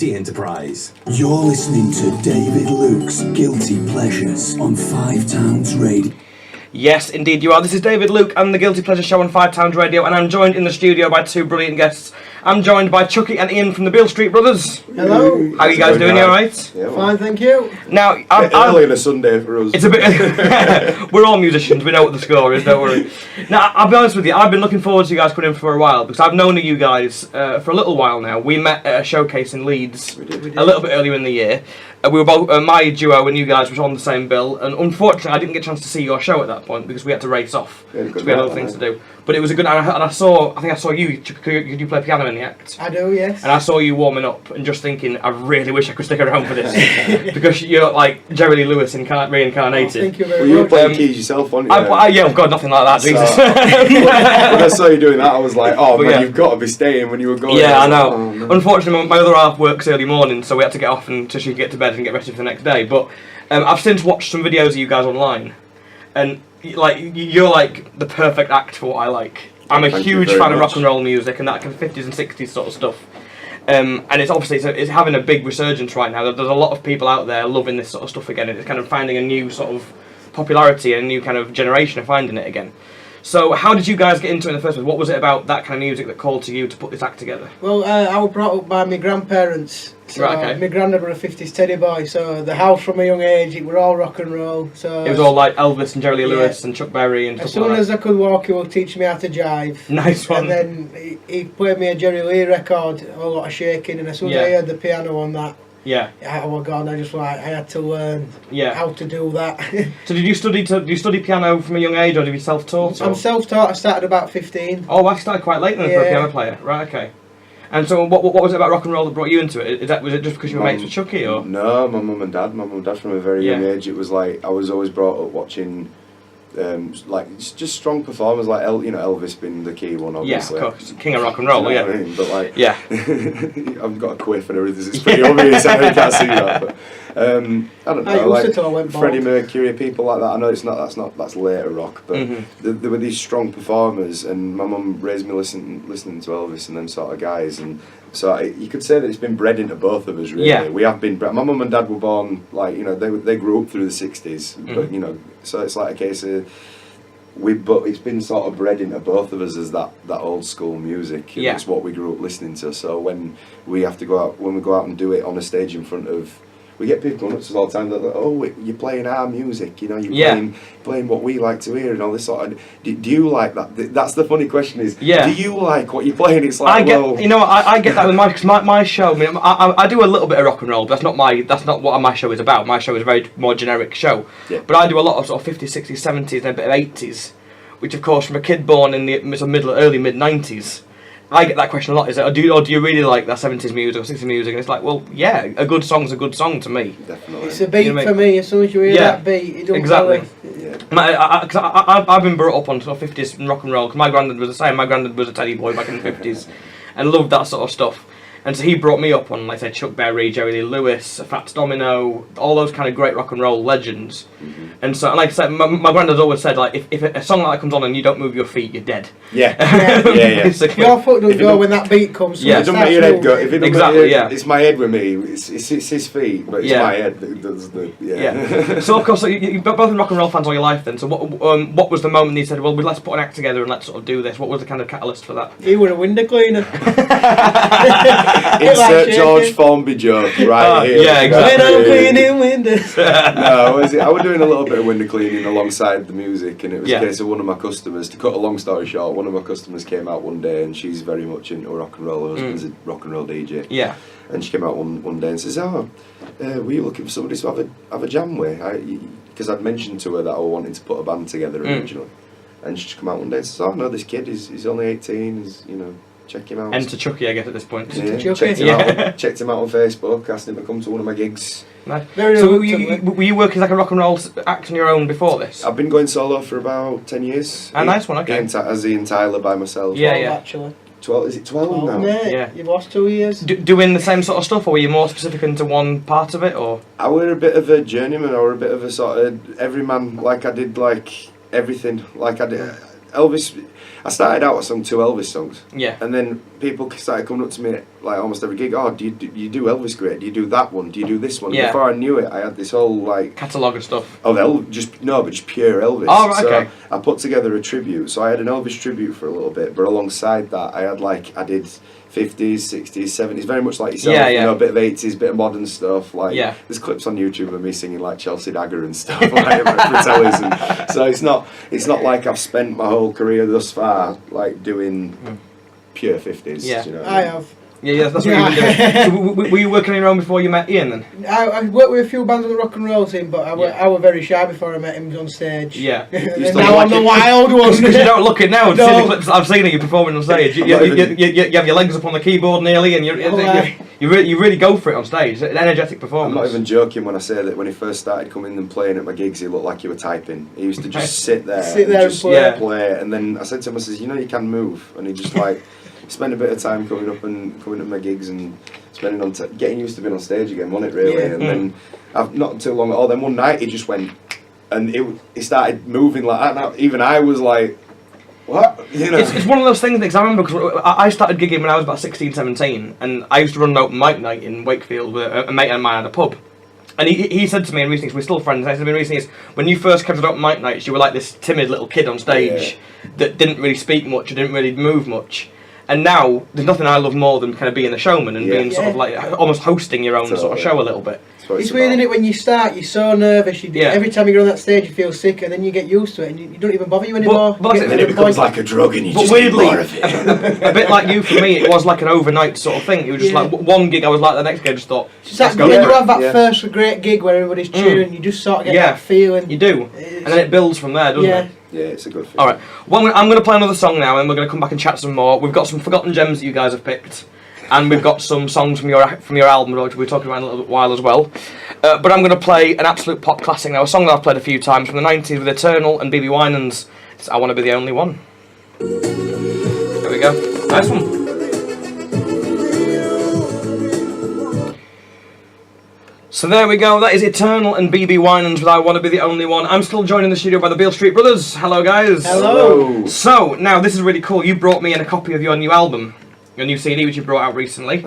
Enterprise. You're listening to David Luke's Guilty Pleasures on Five Towns Radio. Yes, indeed you are. This is David Luke and the Guilty Pleasure Show on Five Towns Radio, and I'm joined in the studio by two brilliant guests. I'm joined by Chucky and Ian from the Beale Street Brothers. Hello. How are you guys doing? You alright? Yeah, fine, thank you. Now, early on a Sunday for us. It's a bit. We're all musicians. We know what the score is. Don't worry. Now, I'll be honest with you. I've been looking forward to you guys coming in for a while because I've known you guys for a little while now. We met at a showcase in Leeds We did. a little bit earlier in the year. We were both my duo and you guys were on the same bill, and unfortunately I didn't get a chance to see your show at that point because we had to race off. Yeah, because we had other things to do. But it was a good. And I think I saw you. Could you play piano in the act? I do, yes. And I saw you warming up and just thinking, I really wish I could stick around for this because you're like Jerry Lee Lewis reincarnated. Oh, thank you very Well, you were much. playing keys yourself, weren't you? Yeah, I've got nothing like that, Jesus. When I saw you doing that, I was like, oh But man, yeah. you've got to be staying when you were going. Yeah, I was know. like, oh, no. Unfortunately, my other half works early morning, so we had to get off until she could get to bed and get ready for the next day. But I've since watched some videos of you guys online, and like you're like the perfect act for what I like. I'm a Thank you huge very fan of much. rock and roll music and that kind of 50s and 60s sort of stuff. And it's obviously it's having a big resurgence right now. There's a lot of people out there loving this sort of stuff again. It's kind of finding a new sort of popularity and a new kind of generation of finding it again. So how did you guys get into it in the first place? What was it about that kind of music that called to you to put this act together? Well, I was brought up by my grandparents. So Right, okay. My granddad was a 50s teddy boy, so the house from a young age, it were all rock and roll. So It was all like Elvis and Jerry Lee Yeah. Lewis and Chuck Berry and as stuff soon like as I could walk, he would teach me how to jive. Nice one. And then he played me a Jerry Lee record, a lot of shaking, and as soon as I Yeah. heard the piano on that, Yeah, oh my God, I had to learn yeah. how to do that. So did you study piano from a young age, or did you self-taught? I'm self-taught. I started about 15. Oh, I started quite late then for a Yeah. piano player. Right, okay. And so, what was it about rock and roll that brought you into it? Was it just because you were mates with Chucky, or? No, my mum and dad from a very young Yeah. age. It was like I was always brought up watching like just strong performers like Elvis being the key one, Yeah, obviously. of course, king of rock and roll. Do you know Yeah, what I mean? But like, yeah, I've got a quiff and everything. It's pretty obvious. I can't see that. But, I don't know. I used Like to till I went bald. Freddie Mercury, people like that. I know that's later rock, but Mhm. there were these strong performers, and my mum raised me listening to Elvis and them sort of guys, and so you could say that it's been bred into both of us. Really, Yeah. we have been. My mum and dad were born like they grew up through the '60s, but Mhm. so it's like a case of. But it's been sort of bred into both of us as that old school music. Yeah. It's what we grew up listening to. So when we go out and do it on a stage in front of, we get people coming up to us all the time that like, oh, you're playing our music, you're Yeah. playing what we like to hear and all this sort of. Do you like that? That's the funny question is. Yeah. Do you like what you're playing? It's like I get, well, I get that with cause my show. I mean, I do a little bit of rock and roll, but that's not what my show is about. My show is a very more generic show. Yeah. But I do a lot of sort of 50s, 60s, 70s, and a bit of 80s, which of course from a kid born in the early mid 90s. I get that question a lot. Is it, do you really like that 70s music or 60s music? And it's like, well, yeah, a good song's a good song to me. definitely. It's a beat You know what I for me. As soon as you hear Yeah. that beat, it don't Exactly. Yeah. I've been brought up on sort of 50s and rock and roll because my granddad was the same. My granddad was a teddy boy back in the 50s and loved that sort of stuff. And so he brought me up on, like I said, Chuck Berry, Jerry Lee Lewis, Fats Domino, all those kind of great rock and roll legends. Mm-hmm. And so, like I said, my granddad's always said, like, if a song like that comes on and you don't move your feet, you're dead. Yeah. Yeah. Basically. Your foot don't If it go don't- when that beat comes. Yeah. It doesn't make your head go. If it don't Exactly, make your head, yeah. It's my head with me. It's his feet, but it's Yeah. my head that does the. Yeah. So of course, you've both been rock and roll fans all your life. Then, so what was the moment you said, well, let's put an act together and let's sort of do this? What was the kind of catalyst for that? He was a window cleaner. Insert George Formby joke right here. yeah, exactly. When I'm cleaning windows. No, I was doing a little bit of window cleaning alongside the music, and it was Yeah. a case of one of my customers. To cut a long story short, one of my customers came out one day, and she's very much into rock and roll. Her husband's a rock and roll DJ. Yeah. And she came out one day and says, "Oh, were you looking for somebody to have a jam with?" Because I'd mentioned to her that I was wanting to put a band together originally, and she come out one day and says, "Oh no, this kid he's only 18. Check him out." Enter Chucky, I guess, at this point. Yeah, Chucky. checked him out on Facebook, asked him to come to one of my gigs. Nice. Very So reluctantly. were you working like a rock and roll act on your own before this? I've been going solo for about 10 years. A nice one, okay. As Ian Tyler by myself. Yeah, 12, yeah. Actually. 12, is it 12 Oh, now? mate, Yeah. you've lost 2 years. Doing the same sort of stuff, or were you more specific into one part of it, or? I were a bit of a journeyman, or a bit of a sort of everyman. Like I did like everything. Like I did Elvis. I started out, I sung 2 Elvis songs. Yeah. And then people started coming up to me like almost every gig. Oh, do you do Elvis great? Do you do that one? Do you do this one? Yeah. And before I knew it, I had this whole like Catalogue of stuff. of just pure Elvis. Oh, right, so okay. I put together a tribute. So I had an Elvis tribute for a little bit, but alongside that, I did 50s, 60s, 70s, very much like yourself. Yeah, You yeah. know, a bit of 80s, bit of modern stuff. Like Yeah. there's clips on YouTube of me singing like Chelsea Dagger and stuff like Fratellis, and so it's not like I've spent my whole career thus far like doing pure 50s. Yeah. You know what I I mean? have. Yeah, that's what you've been doing. So were you working on your own before you met Ian then? I worked with a few bands on the rock and roll scene, but I was very shy before I met him on stage. Yeah. And used to now like I'm the it. wild one. Because you don't look it now. No. See the clips I've seen of you performing on stage. You have your legs up on the keyboard nearly, and you really go for it on stage. It's an energetic I'm performance. not even joking when I say that when he first started coming and playing at my gigs, he looked like he was typing. He used to just sit there, and just play. Yeah. And then I said to him, I says, you know, you can move. And he just like spent a bit of time coming to my gigs and spending on getting used to being on stage again, wasn't it really? Yeah. And then not too long. Then one night he just went, and he started moving like that. Now even I was like, what? You know. It's one of those things, because I remember, because I started gigging when I was about 16, 17, and I used to run an open mic night in Wakefield with a mate of mine at a pub. And he said to me in recent, we're still friends, and he said to me in recent years, when you first came to open mic nights, you were like this timid little kid on stage that didn't really speak much, or didn't really move much. And now, there's nothing I love more than kind of being the showman and being sort of like, almost hosting your own sort of show a little bit. It's weird, isn't it, when you start, you're so nervous, every time you go on that stage you feel sick, and then you get used to it and you don't even bother you anymore. But And then it becomes like a drug and you But just weirdly, need more of it. a bit like you, for me, it was like an overnight sort of thing. It was just like one gig I was like, the next gig I just thought, It's like when you have that first great gig where everybody's cheering, you just sort of get that feeling. You do. And then it builds from there, doesn't it? Yeah, it's a good feeling. Alright, well, I'm going to play another song now, and we're going to come back and chat some more. We've got some forgotten gems that you guys have picked, and we've got some songs from your album, which we'll be talking about in a little while as well. But I'm going to play an absolute pop classic now, a song that I've played a few times from the 90s with Eternal and BB Winans. It's I Want to Be the Only One. There we go. Nice one. So there we go, that is Eternal and BB Winans with I Want to Be the Only One. I'm still joined in the studio by the Beale Street Brothers. Hello guys. Hello. So, now this is really cool. You brought me in a copy of your new album, your new CD which you brought out recently.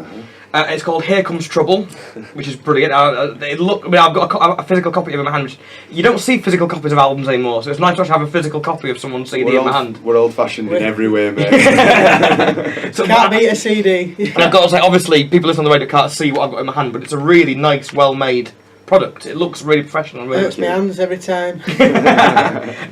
It's called Here Comes Trouble, which is brilliant. I've got a physical copy of it in my hand. Which you don't see physical copies of albums anymore, so it's nice to actually have a physical copy of someone's CD in my hand. We're old-fashioned in every way, mate. So Can't beat a CD. And I've got to say, obviously, people listening on the radio can't see what I've got in my hand, but it's a really nice, well-made product. It looks really professional. Really. Hurts my hands every time.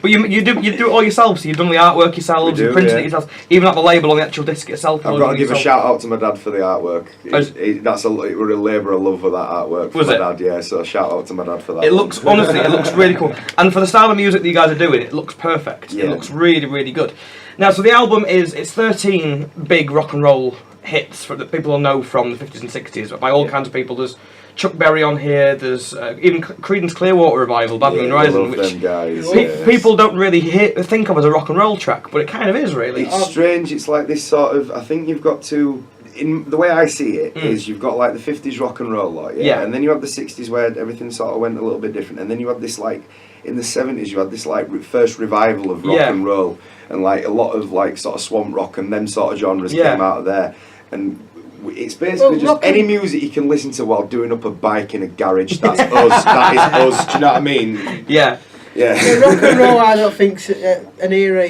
But you do it all yourself, so you've done the artwork yourselves, you printed it yourself, even like the label on the actual disc itself. I've got to give a shout out to my dad for the artwork. It was a labour of love for that artwork for my dad, yeah, so shout out to my dad for that. It looks, honestly, it looks really cool. And for the style of music that you guys are doing, it looks perfect. Yeah. It looks really, really good. Now, so the album it's 13 big rock and roll hits that people will know from the 50s and 60s, but by all kinds of people. There's Chuck Berry on here, there's even Creedence Clearwater Revival, Bad Moon Rising, which people don't really think of as a rock and roll track, but it kind of is, really. It's strange, it's like this sort of, I think you've got to, in the way I see it, is you've got like the 50s rock and roll, like, and then you have the 60s where everything sort of went a little bit different, and then you had this like, in the 70s you had this like first revival of rock and roll, and like a lot of like sort of swamp rock and them sort of genres came out of there, and it's basically just any music you can listen to while doing up a bike in a garage. That's us. That is us. Do you know what I mean? Yeah. Yeah. Rock and roll, I don't think an era.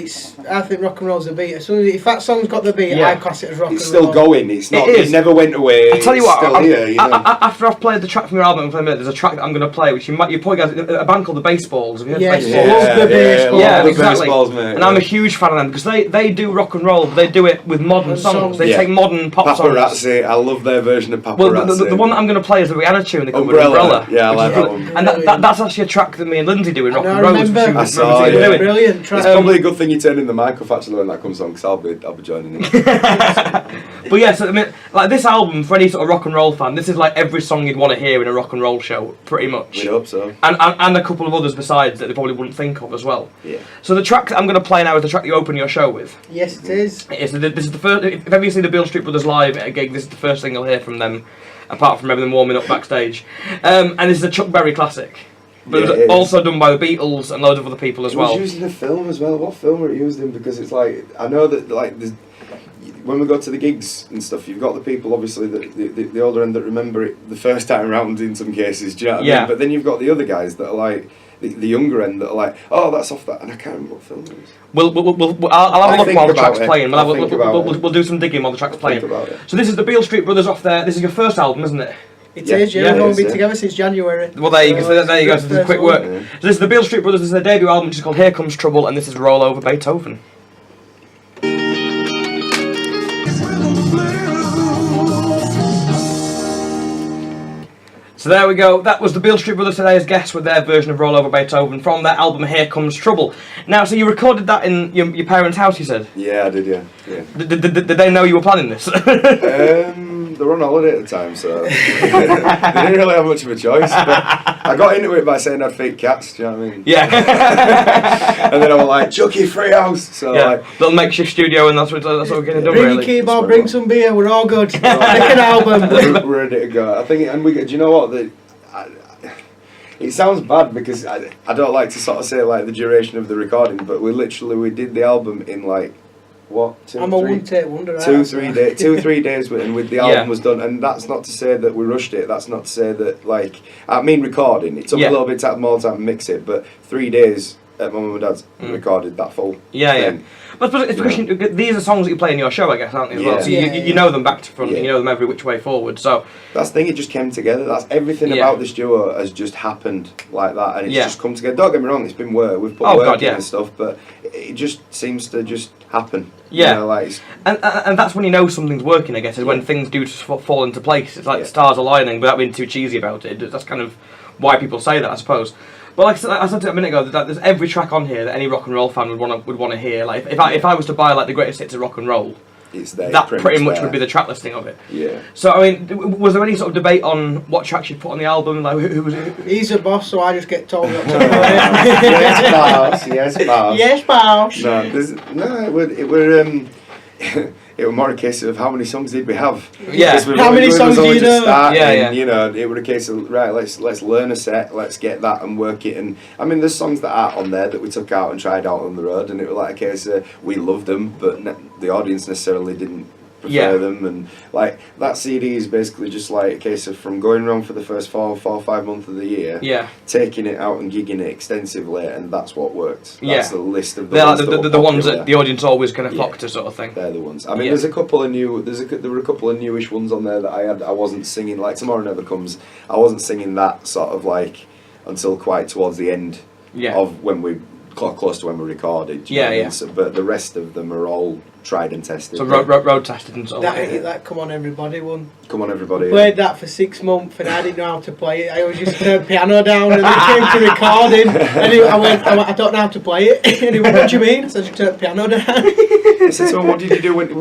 I think rock and roll's a beat. As soon as if that song's got the beat, I class it as rock and roll. It's still going. It's not. It never went away. I tell you what. Still here, you know? After I've played the track from your album for a minute, there's a track that I'm going to play, which you probably guys, a band called the Baseballs. Have you heard Yes, Baseballs? love the Baseballs. Yeah, the exactly. Baseballs, mate, and I'm a huge fan of them because they do rock and roll, but they do it with modern songs. They take modern pop songs. Paparazzi. I love their version of Paparazzi. Well, the one that I'm going to play is the Rihanna tune. They call Umbrella. Yeah, I like that one. And that's actually a track that me and Lindsay do in Rock and Roll. I saw it. Brilliant track. It's probably a good thing you're turning the mic off actually when that comes on, because I'll be joining it. But yeah, so I mean, like this album, for any sort of rock and roll fan, this is like every song you'd want to hear in a rock and roll show, pretty much. We hope so. And a couple of others besides that they probably wouldn't think of as well. Yeah. So the track that I'm going to play now is the track you open your show with. Yes, it is. This is the first. If ever you see the Beale Street Brothers live at a gig, this is the first thing you'll hear from them, apart from everything warming up backstage. And this is a Chuck Berry classic. But it was also done by the Beatles and loads of other people as well. It was used in a film as well. What film were it used in? Because it's like, I know that like when we go to the gigs and stuff, you've got the people obviously that the older end that remember it the first time round in some cases. Do you know what I mean? But then you've got the other guys that are like the younger end that are like, oh, that's off that, and I can't remember what film it is. I'll have a look while the track's playing. We'll do some digging while the track's playing. So this is the Beale Street Brothers off there. This is your first album, isn't it? It is, yeah. We've only been together since January. Well, there you go. So there you go. So this is quick work. Yeah. So this is the Beale Street Brothers. This is their debut album, which is called Here Comes Trouble, and this is Roll Over Beethoven. So there we go, that was the Beale Street Brothers today as guests with their version of Roll Over Beethoven from their album Here Comes Trouble. Now, so you recorded that in your parents' house, you said? Yeah, I did, yeah. Did they know you were planning this? They were on holiday at the time, so they didn't really have much of a choice. But I got into it by saying I'd fake cats, do you know what I mean? Yeah. And then I was like, Chucky, free house! So little makeshift studio, and that's what we're getting done, bring really. Your keyboard, bring some beer, we're all good. Make an album. We're ready to go. I think, and do you know what? It sounds bad because I don't like to sort of say like the duration of the recording, but we did the album in like I'm a one-take wonder. 3 days, and with the album was done. And that's not to say that we rushed it. That's not to say that like recording. It took a little bit more time to mix it, but 3 days at my mum and dad's recorded that full thing. Yeah. But it's because these are songs that you play in your show, I guess, aren't they? As well? So you know them back to front, and you know them every which way forward. So that's the thing. It just came together. That's everything about this duo has just happened like that, and it's just come together. Don't get me wrong. It's been work. We've put work in and stuff, but it just seems to just happen. Yeah, you know, like and that's when you know something's working, I guess, is when things do fall into place. It's like the stars aligning without being too cheesy about it. That's kind of why people say that, I suppose. But like I said a minute ago, that there's every track on here that any rock and roll fan would want to hear. Like if I was to buy like the greatest hits of rock and roll, it's there, that pretty much would be the track listing of it. Yeah. So I mean, was there any sort of debate on what tracks you put on the album? Like who was it? He's a boss, so I just get told what to do. Yes, boss. Yes, boss. It was more a case of how many songs did we have? Yeah. How many songs do you know? You know, it was a case of right. Let's learn a set. Let's get that and work it. And I mean, there's songs that aren't on there that we took out and tried out on the road, and it was like a case of we loved them, but the audience necessarily didn't prefer them. And like that CD is basically just like a case of from going around for the first 4 or 5 months of the year, taking it out and gigging it extensively, and that's what worked. That's the list of the ones that the audience always kind of flock to, sort of thing. They're the ones. I mean, there's a couple of new. There were a couple of newish ones on there that I wasn't singing. Like Tomorrow Never Comes, I wasn't singing that sort of like until quite towards the end of when we close to when we recorded. So, but the rest of them are all tried and tested. So road tested and sort of that Come On Everybody one. Come On Everybody. Played that for 6 months and I didn't know how to play it. I always just turned piano down and then came to recording and I went, I don't know how to play it. And he went, what do you mean? I said, you turned piano down. I said, so what did you do when we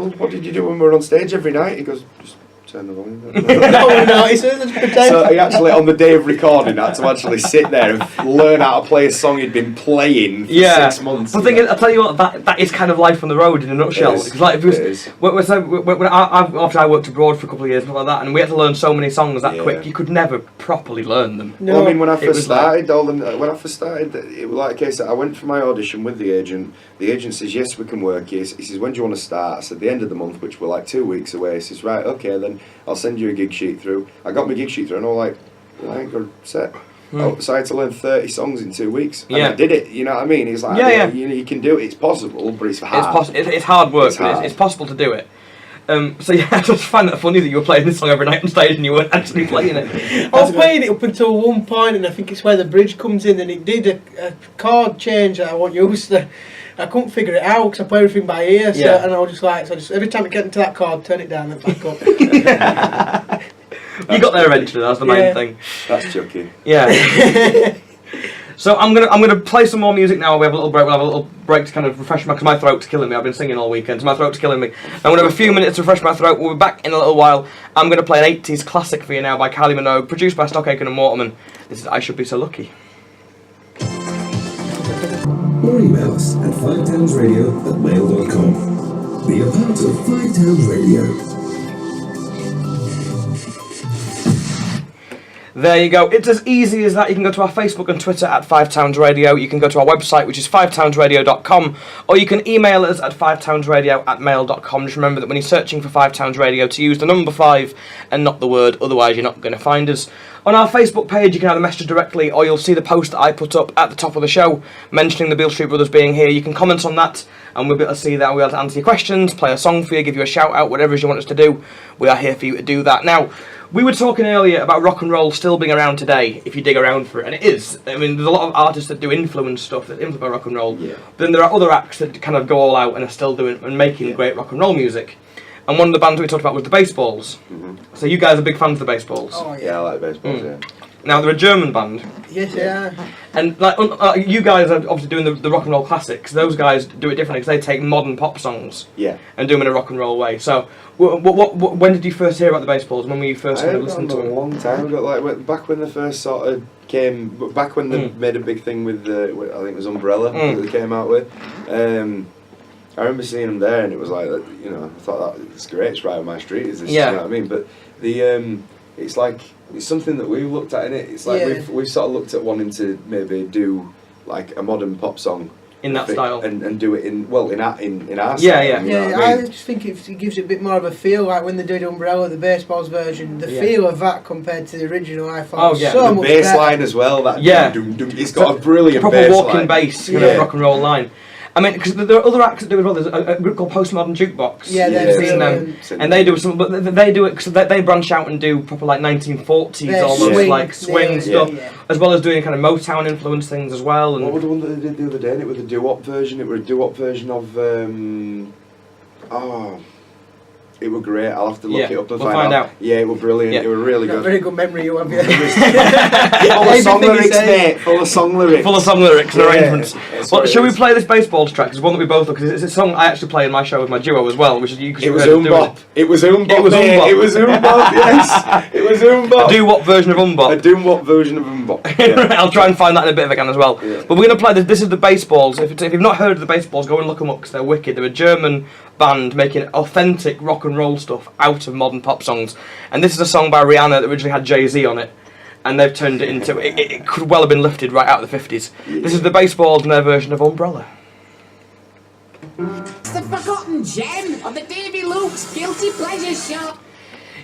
were on stage every night? He goes, just turn the volume down. No, he says, so he actually, on the day of recording, had to actually sit there and learn how to play a song he'd been playing for 6 months. But I'll tell you what, that is kind of life on the road in a nutshell. Because like, after I worked abroad for a couple of years and stuff like that, and we had to learn so many songs that quick, you could never properly learn them. No. Well, I mean, when I first started, it was like a case that I went for my audition with the agent. The agent says, yes, we can work here. He says, when do you want to start? I said, the end of the month, which were like 2 weeks away. He says, right, okay, then I'll send you a gig sheet through. I got my gig sheet through and I was like, I ain't got a set. So I had to learn 30 songs in 2 weeks. And I did it, you know what I mean? It's like, you can do it, it's possible, but it's hard. It's hard work, but it's possible to do it. So I just find that funny that you were playing this song every night on stage and you weren't actually playing it. I was playing it up until one point, and I think it's where the bridge comes in, and it did a chord change that I wasn't used to. I couldn't figure it out because I play everything by ear, and I was just like, every time I get into that chord, turn it down and back up. You got there eventually. That's the main thing. That's Chucky. Yeah. So I'm gonna play some more music now. We have a little break. We'll have a little break to kind of refresh because my throat's killing me. I've been singing all weekend, so my throat's killing me. I'm gonna have a few minutes to refresh my throat. We'll be back in a little while. I'm gonna play an 80s classic for you now by Kylie Minogue, produced by Stockaken and Waterman. This is I Should Be So Lucky. Or email us at 5townsradio@mail.com. Be a part of 5 Towns Radio. There you go. It's as easy as that. You can go to our Facebook and Twitter at 5 Towns Radio. You can go to our website, which is 5townsradio.com, or you can email us at 5townsradio@mail.com. Just remember that when you're searching for 5 Towns Radio, to use the number 5 and not the word, otherwise you're not going to find us. On our Facebook page, you can either message directly, or you'll see the post that I put up at the top of the show mentioning the Beale Street Brothers being here. You can comment on that, and we'll be able to see that. We'll be able to answer your questions, play a song for you, give you a shout out, whatever it is you want us to do. We are here for you to do that. Now, we were talking earlier about rock and roll still being around today, if you dig around for it, and it is. I mean, there's a lot of artists that do influence stuff, that influence rock and roll. Yeah. But then there are other acts that kind of go all out and are still doing and making great rock and roll music. And one of the bands we talked about was the Baseballs. Mm-hmm. So you guys are big fans of the Baseballs. Oh, Yeah, I like Baseballs, yeah. Now, they're a German band. Yes, yeah. And like you guys are obviously doing the rock and roll classics. Those guys do it differently because they take modern pop songs and do them in a rock and roll way. So, when did you first hear about the Baseballs? When were you first listening to them? A long time ago, like back when they first sort of came, back when they made a big thing with I think it was Umbrella that they came out with. I remember seeing them there, and it was like, you know, I thought it's great. It's right on my street. Is this? You know what I mean? But the it's like. It's something that we've looked at in it. It's like we've sort of looked at wanting to maybe do like a modern pop song in that style and do it in our style. Yeah, you know what I mean? I just think it gives it a bit more of a feel, like when they did Umbrella, the Baseballs version. The feel of that compared to the original, I thought was so much better. The bass line as well. That it's got a brilliant proper bass walking line. bass, rock and roll line. I mean, because there are other acts that do it as well. There's a group called Postmodern Jukebox. Yeah, they've seen them, and they do some, but they do it because they branch out and do proper like 1940s almost like swing stuff, as well as doing kind of Motown influence things as well. And what was the one that they did the other day? And it was a doo-wop version. It was a doo-wop version of it was great. I'll have to look it up and find out. Yeah, it was brilliant. Yeah. It was really good. Very good memory you have. Full of song lyrics, mate. Full of song lyrics. Full of song lyrics and arrangements. Well, shall we play this Baseballs track? It's one that we both look, because it's a song I actually play in my show with my duo as well, which is you. It was Umbop. It was Umbop. It was Umbop. It was Umbop. Yes, it was Umbop. A doo-wop version of Umbop. A doo-wop version of Umbop. Yeah. I'll try and find that in a bit again as well. Yeah. But we're going to play this. This is the Baseballs. If you've not heard of the Baseballs, go and look them up because they're wicked. They're a German band making authentic rock and roll stuff out of modern pop songs. And this is a song by Rihanna that originally had Jay-Z on it. And they've turned it into... It could well have been lifted right out of the 50s. Yeah. This is the Baseballs and their version of Umbrella. It's the forgotten gem of the Davy Luke's Guilty Pleasure Show.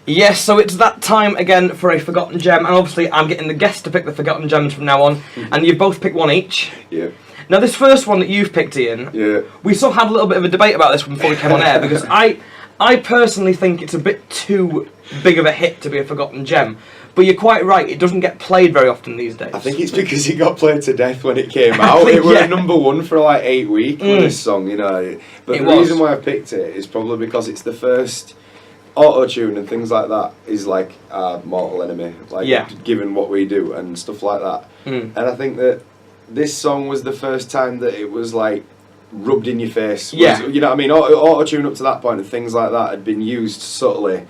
Yes, so it's that time again for a forgotten gem. And obviously I'm getting the guests to pick the forgotten gems from now on. And you've both picked one each. Yeah. Now this first one that you've picked, Ian, we sort of had a little bit of a debate about this before we came on air, because I personally think it's a bit too big of a hit to be a forgotten gem. But you're quite right, it doesn't get played very often these days. I think it's because it got played to death when it came out. It was number one for like 8 weeks with this song, you know. But the reason why I picked it is probably because it's the first auto-tune and things like that is like our mortal enemy, like given what we do and stuff like that. And I think that this song was the first time that it was like rubbed in your face. You know what I mean? Auto-tune up to that point and things like that had been used subtly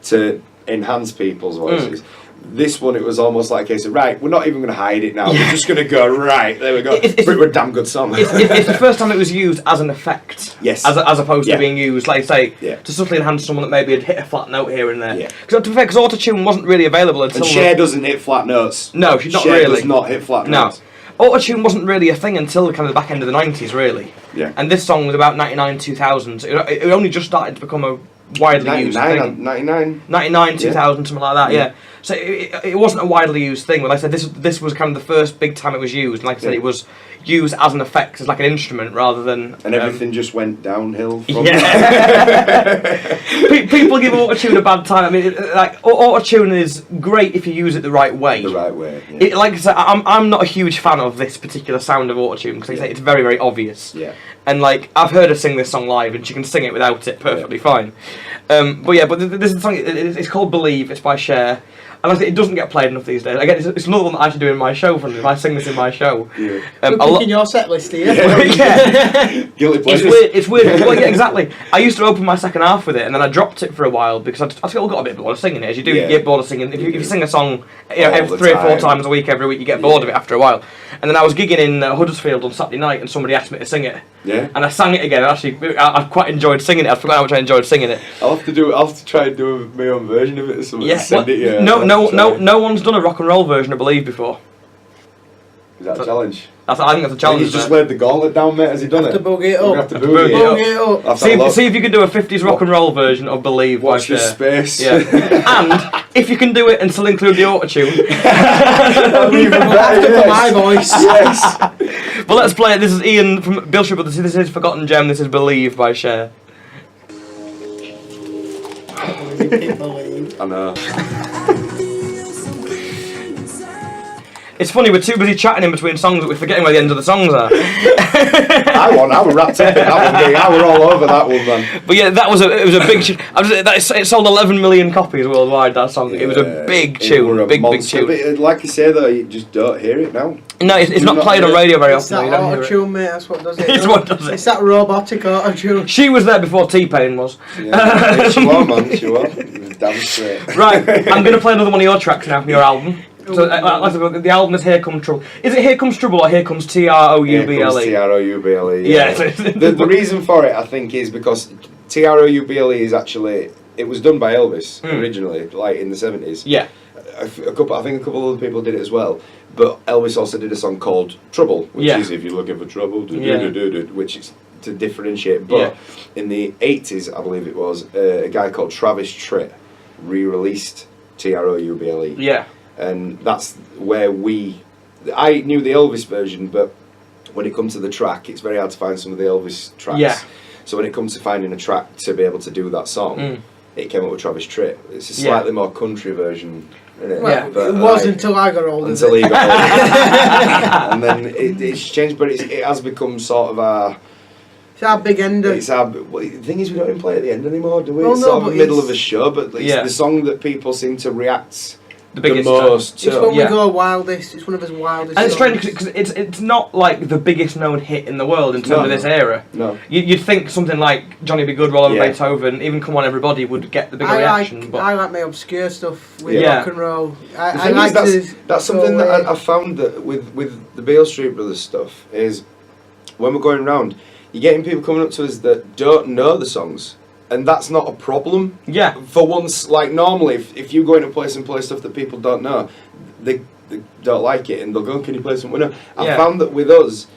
to enhance people's voices. This one, it was almost like a case of, right, we're not even going to hide it now, we're just going to go, right, there we go. We're a damn good song. It's the first time it was used as an effect. Yes. As opposed to being used, like say, to subtly enhance someone that maybe had hit a flat note here and there. Yeah. Because to be fair, because auto-tune wasn't really available until... And Cher doesn't hit flat notes. No, she's not Cher really. does not hit flat notes. No. Auto-tune wasn't really a thing until the kind of the back end of the 90s, really. Yeah. And this song was about 99, 2000. It only just started to become a widely used thing. 99, 2000, something like that, yeah. So it wasn't a widely used thing. Like I said, this was kind of the first big time it was used. And like I said, it was used as an effect, as like an instrument rather than... And everything just went downhill from People give autotune a bad time. I mean, like autotune is great if you use it the right way. The right way, yeah. Like I said, I'm not a huge fan of this particular sound of autotune because like I say, it's very, very obvious. Yeah. And like, I've heard her sing this song live and she can sing it without it perfectly fine. But this is the song, it's called Believe, it's by Cher. And it doesn't get played enough these days. Again, it's another one that I should do in my show. If I sing this in my show, You're picking your set list here. Guilty pleasures. It's weird. Well, yeah, exactly. I used to open my second half with it, and then I dropped it for a while because I still got a bit bored of singing it. As you do, you get bored of singing. If you sing a song, every 3 or 4 times a week, every week, you get bored of it after a while. And then I was gigging in Huddersfield on Saturday night, and somebody asked me to sing it. Yeah. And I sang it again. And actually, I quite enjoyed singing it. I forgot how much I enjoyed singing it. I'll have to try and do my own version of it or something. Yeah. Send it, No, no one's done a rock and roll version of Believe before. Is that a challenge? I think that's a challenge. He's just laid the gauntlet down, mate. Has he done it? Have to boogie it up. Have to boogie it up. See if you can do a 50s rock and roll version of Believe. Watch this space. Yeah. And if you can do it and still include the autotune. After my voice. Yes. Well, let's play it. This is Ian from Beale Street Brothers. This is Forgotten Gem. This is Believe by Cher. I know. It's funny, we're too busy chatting in between songs that we're forgetting where the ends of the songs are. I was wrapped up in that one, mate. I were all over that one, man. But yeah, it was a big tune. It sold 11 million copies worldwide, that song. It was a big tune, big tune. But like you say though, you just don't hear it now. No, it's not played on radio very It's often. that auto-tune, mate, that's what does it. It's what does it. It's that robotic auto-tune. She was there before T-Pain was. Yeah, she was, man, she was. Damn straight. Right, I'm going to play another one of your tracks now from your album. So, the album is Here Comes Trouble. Is it Here Comes Trouble or Here Comes Trouble? Here comes Trouble, yeah. The reason for it, I think, is because Trouble is actually, it was done by Elvis originally, like in the 70s. Yeah. I think a couple other people did it as well. But Elvis also did a song called Trouble, which is If You're Looking for Trouble, which is to differentiate. But in the 80s, I believe it was, a guy called Travis Tritt re-released Trouble. Yeah. And that's where I knew the Elvis version, but when it comes to the track, it's very hard to find some of the Elvis tracks. Yeah. So when it comes to finding a track to be able to do that song, it came up with Travis Tritt. It's a slightly more country version. Isn't it? Well, it was until I got older. Until he got older. And then it's changed, but it has become sort of it's our big end. The thing is, we don't even play at the end anymore, do we? Well, it's no, sort of but the middle of a show, but it's the song that people seem to react the most. It's when we go wildest. It's one of his wildest. And it's strange because it's not like the biggest known hit in the world in terms of this era. No. You'd think something like Johnny B. Good, Roll Over Beethoven, even Come On Everybody would get the bigger reaction. But I like my obscure stuff with rock and roll. That's something that I found that with the Beale Street Brothers stuff is when we're going around, you're getting people coming up to us that don't know the songs. And that's not a problem. Yeah. For once, like normally, if you go into a place and play stuff that people don't know, they don't like it, and they'll go, "Can you play something?" No. I found that with us,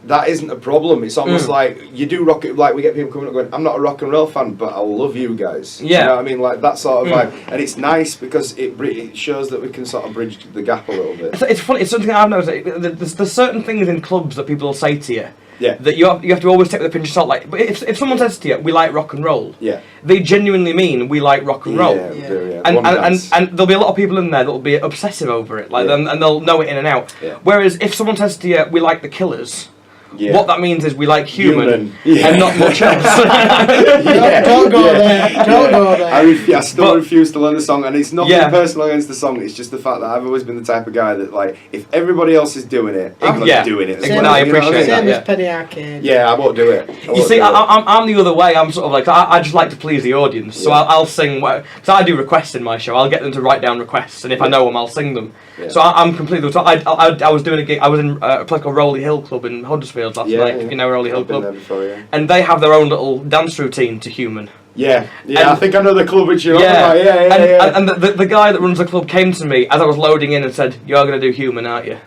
that isn't a problem. It's almost like you do rock it. Like we get people coming up going, "I'm not a rock and roll fan, but I love you guys." Yeah. You know what I mean? Like that sort of vibe, and it's nice because it shows that we can sort of bridge the gap a little bit. It's funny. It's something I've noticed. There's certain things in clubs that people will say to you. Yeah. That you have to always take with a pinch of salt. Like, but if someone says to you, "We like rock and roll," they genuinely mean we like rock and roll. Yeah. And there'll be a lot of people in there that'll be obsessive over it, like and they'll know it in and out. Yeah. Whereas if someone says to you, "We like the Killers," what that means is we like human. And not much else. Don't go there. Don't go there. I still refuse to learn the song, and it's nothing personal against the song. It's just the fact that I've always been the type of guy that, like, if everybody else is doing it, I'm not doing it. I appreciate that. Same as Penny Arcade. Yeah, I won't do it. You see, I'm the other way. I'm sort of like I just like to please the audience, so I'll sing. So I do requests in my show. I'll get them to write down requests, and if I know them, I'll sing them. So I'm completely. So I was doing a gig. I was in a place called Rowley Hill Club in Huddersfield last night. If you know Rowley Hill Club, and they have their own little dance routine to Human. I think I know the club which you're on about. And the guy that runs the club came to me as I was loading in and said, "You're going to do Human, aren't you?"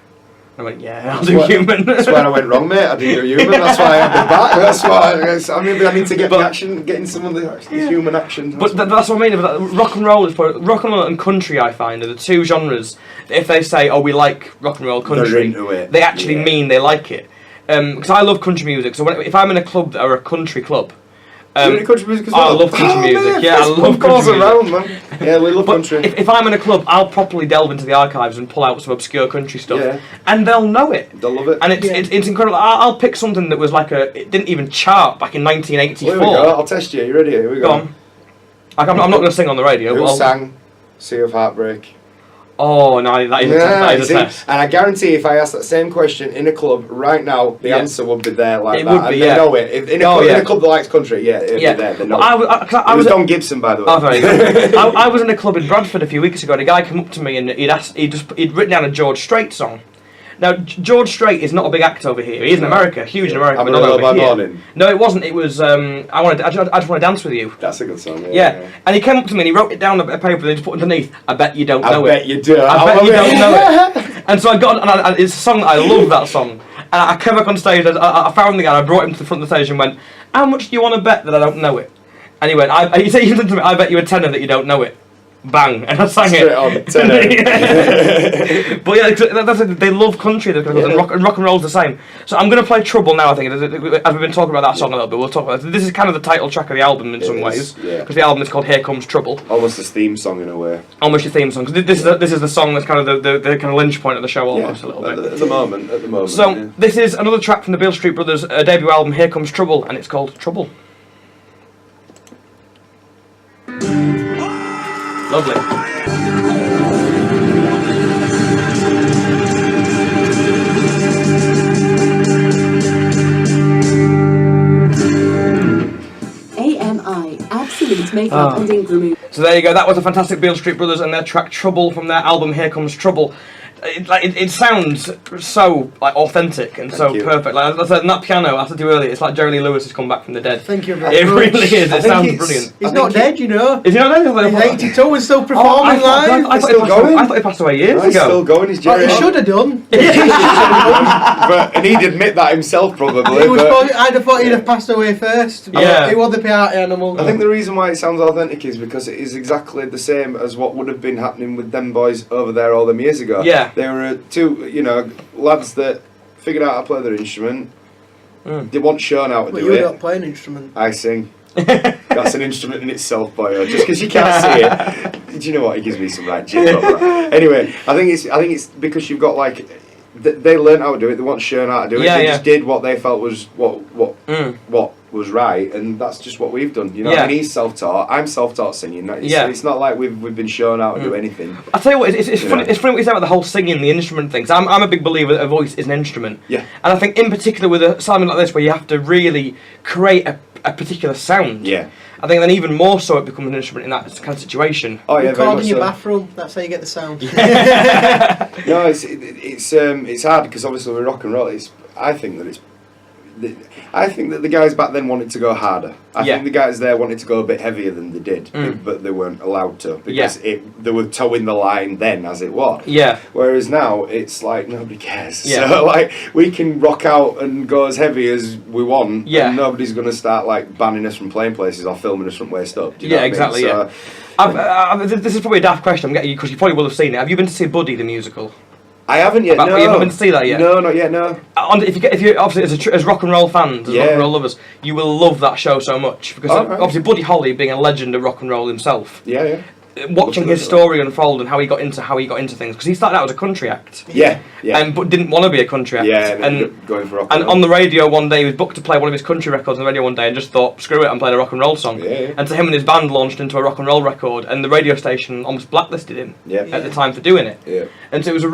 I went, "Yeah, I'll do Human." That's where I went wrong, mate. I didn't do Human. That's why I had the back. That's why I need to get the action, getting some of the human action. But that's what I mean. Rock and roll rock and roll and country. I find are the two genres. If they say, "Oh, we like rock and roll country," they're into it. They actually mean they like it. Because I love country music. So if I'm in a club or a country club. Country music as well? I love country music. I love country music. Around, man. Yeah, we love country. If I'm in a club, I'll properly delve into the archives and pull out some obscure country stuff, and they'll know it. They'll love it, and it's incredible. I'll pick something that was like it didn't even chart back in 1984. Well, here we go. I'll test you. You ready? Here we go. Go on. I'm not going to sing on the radio. Who sang "Sea of Heartbreak"? Oh no, that is a test. And I guarantee if I asked that same question in a club right now, the answer would be there like it that. Would be, and they know it. If in a club that likes country, it'd be there. They know it was Don Gibson, by the way. Oh, very good. I was in a club in Bradford a few weeks ago, and a guy came up to me and he'd written down a George Strait song. Now, George Strait is not a big act over here. He's in America, huge in America, but not Amarillo over by here. Morning. No, it wasn't. It was I just want to dance with you. That's a good song. Yeah. And he came up to me and he wrote it down on a paper and he just put underneath, I bet you don't know it. I bet you do. I bet you don't know it. And so I got, and it's a song that I love, that song. And I came back on stage, I found the guy, I brought him to the front of the stage and went, how much do you want to bet that I don't know it? And he went, he said to me, I bet you a tenner that you don't know it. Bang, and I sang Straight it. on, tenner. But yeah, they love country, and rock and roll's the same. So I'm going to play Trouble now, I think. As we've been talking about that song a little bit, we'll talk about it. This is kind of the title track of the album in some ways, because the album is called Here Comes Trouble. Almost a theme song in a way. Almost your theme song, because this is the song that's kind of the kind of lynch point of the show almost, a little bit. At the moment. So this is another track from the Beale Street Brothers' debut album, Here Comes Trouble, and it's called Trouble. Lovely. AMI, Absolute Makeup and Ink Removal. So there you go, that was the fantastic Beale Street Brothers and their track Trouble from their album Here Comes Trouble. It sounds so authentic and so perfect. Like I said, and that piano, I said to you earlier, it's like Jerry Lee Lewis has come back from the dead. Thank you very It much. really is. It sounds brilliant. He's not dead, you know. Is he not dead? He's 82 and still performing live. He's still going. I thought he passed away years ago. He's still going. He's Jerry. He should have done. And he'd admit that himself probably. I'd have thought he'd have passed away first. Yeah. He was the party animal. I think the reason why it sounds authentic is because it is exactly the same as what would have been happening with them boys over there all them years ago. Yeah. They were two, lads that figured out how to play their instrument. They weren't shown how to But do you it. don't play an instrument. I sing. That's an instrument in itself, boyo. Just because you can't see it, do you know what? It gives me some right jig over that. Anyway, I think it's because you've got they learned how to do it. They weren't shown how to do it. They just did what they felt was what was right, and that's just what we've done. I mean, he's self-taught. I'm self-taught singing. It's not like we've been shown how to do anything. I tell you what, it's funny. It's funny what you say about the whole singing, the instrument thing. I'm a big believer that a voice is an instrument. Yeah. And I think in particular with a something like this, where you have to really create a particular sound. Yeah. I think then even more so it becomes an instrument in that kind of situation. Oh yeah, very Record much in your so. bathroom. That's how you get the sound. No, it's hard because obviously with rock and roll, I think that the guys back then wanted to go harder. I think the guys there wanted to go a bit heavier than they did, but they weren't allowed to because they were towing the line then as it was. Yeah. Whereas now it's like nobody cares. Yeah. So we can rock out and go as heavy as we want. Yeah. And nobody's going to start banning us from playing places or filming us from waist up. Do you know what exactly. I mean? This is probably a daft question I'm getting you because you probably will have seen it. Have you been to see Buddy the musical? I haven't yet. No. You haven't been to see that yet? No, not yet. No. If you obviously as rock and roll fans, as rock and roll lovers, you will love that show so much because obviously Buddy Holly being a legend of rock and roll himself. Yeah. Watching his story unfold and how he got into things because he started out as a country act. Yeah. But didn't want to be a country act. Yeah, and ended up going for rock and on the radio one day he was booked to play one of his country records on the radio one day and just thought screw it and played a rock and roll song. Yeah. And so him and his band launched into a rock and roll record and the radio station almost blacklisted him at the time for doing it. Yeah. And so it was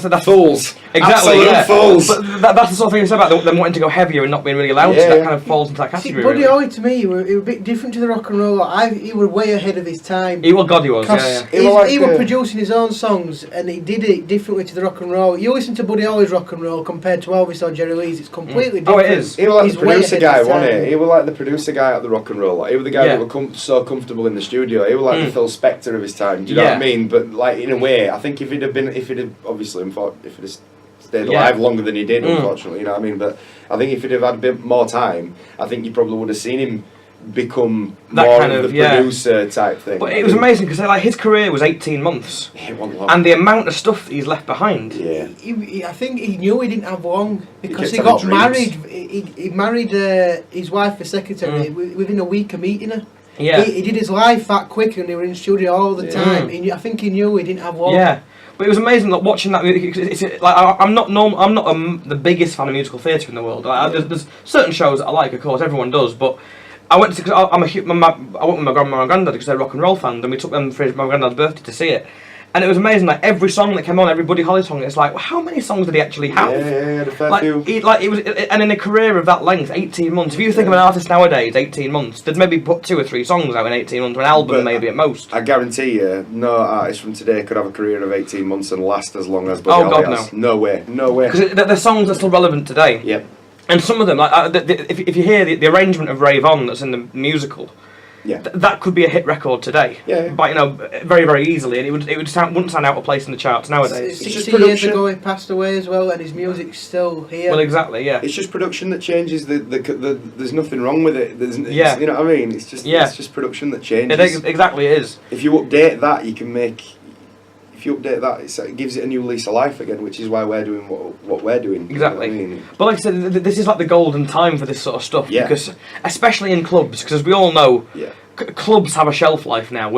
that's fools. Exactly. Absolute fools. But that's the sort of thing you said about them wanting to go heavier and not being really allowed to. That kind of falls into that See, category. Buddy really. Holly to me, he was a bit different to the rock and roll. He was way ahead of his time. He was. Yeah. He was producing his own songs and he did it differently to the rock and roll. You listen to Buddy Holly's rock and roll compared to Elvis or Jerry Lee's, it's completely different. Oh, it is. He was like He's the producer way ahead guy, of his wasn't time. he? He was like the producer guy at the rock and roll. He was the guy that was so comfortable in the studio. He was like the Phil Spector of his time. Do you know what I mean? But in a way, I think if he'd have stayed alive longer than he did, unfortunately, you know what I mean? But I think if he'd have had a bit more time, I think you probably would have seen him become that more kind of the producer type thing. But it was amazing because his career was 18 months. It wasn't long. And the amount of stuff that he's left behind. Yeah. I think he knew he didn't have long because he kept got having married. He married his wife, the secretary, within a week of meeting her. Yeah. He did his life that quick and they were in the studio all the time. I think he knew he didn't have long. Yeah. But it was amazing watching that movie. It's I'm not the biggest fan of musical theatre in the world. There's certain shows that I like, of course, everyone does, but I went with my grandma and my granddad because they're rock and roll fans, and we took them for my granddad's birthday to see it. And it was amazing, like every song that came on, every Buddy Holly song, it's like, well, how many songs did he actually have? Yeah, the fair Like, few. it was, and in a career of that length, 18 months. If you think of an artist nowadays, 18 months, they'd maybe put 2 or 3 songs out in 18 months, or an album But maybe at most. I guarantee you, no artist from today could have a career of 18 months and last as long as Buddy Holly has. No way, no way. Because the songs are still relevant today. Yep. And some of them, like if you hear the arrangement of Rave On that's in the musical, Yeah. that could be a hit record today. Yeah. But very very easily, and it wouldn't sound out of place in the charts nowadays. 60 years ago he passed away as well, and his music's still here. Well, exactly, yeah. It's just production that changes. There's nothing wrong with it. Yeah. You know what I mean? It's just production that changes. Exactly it is. If you update that, you can make. If you update that, it gives it a new lease of life again, which is why we're doing what we're doing. Exactly. You know what I mean? But like I said, this is like the golden time for this sort of stuff. Yeah. Because, especially in clubs, because as we all know, Yeah. clubs have a shelf life now.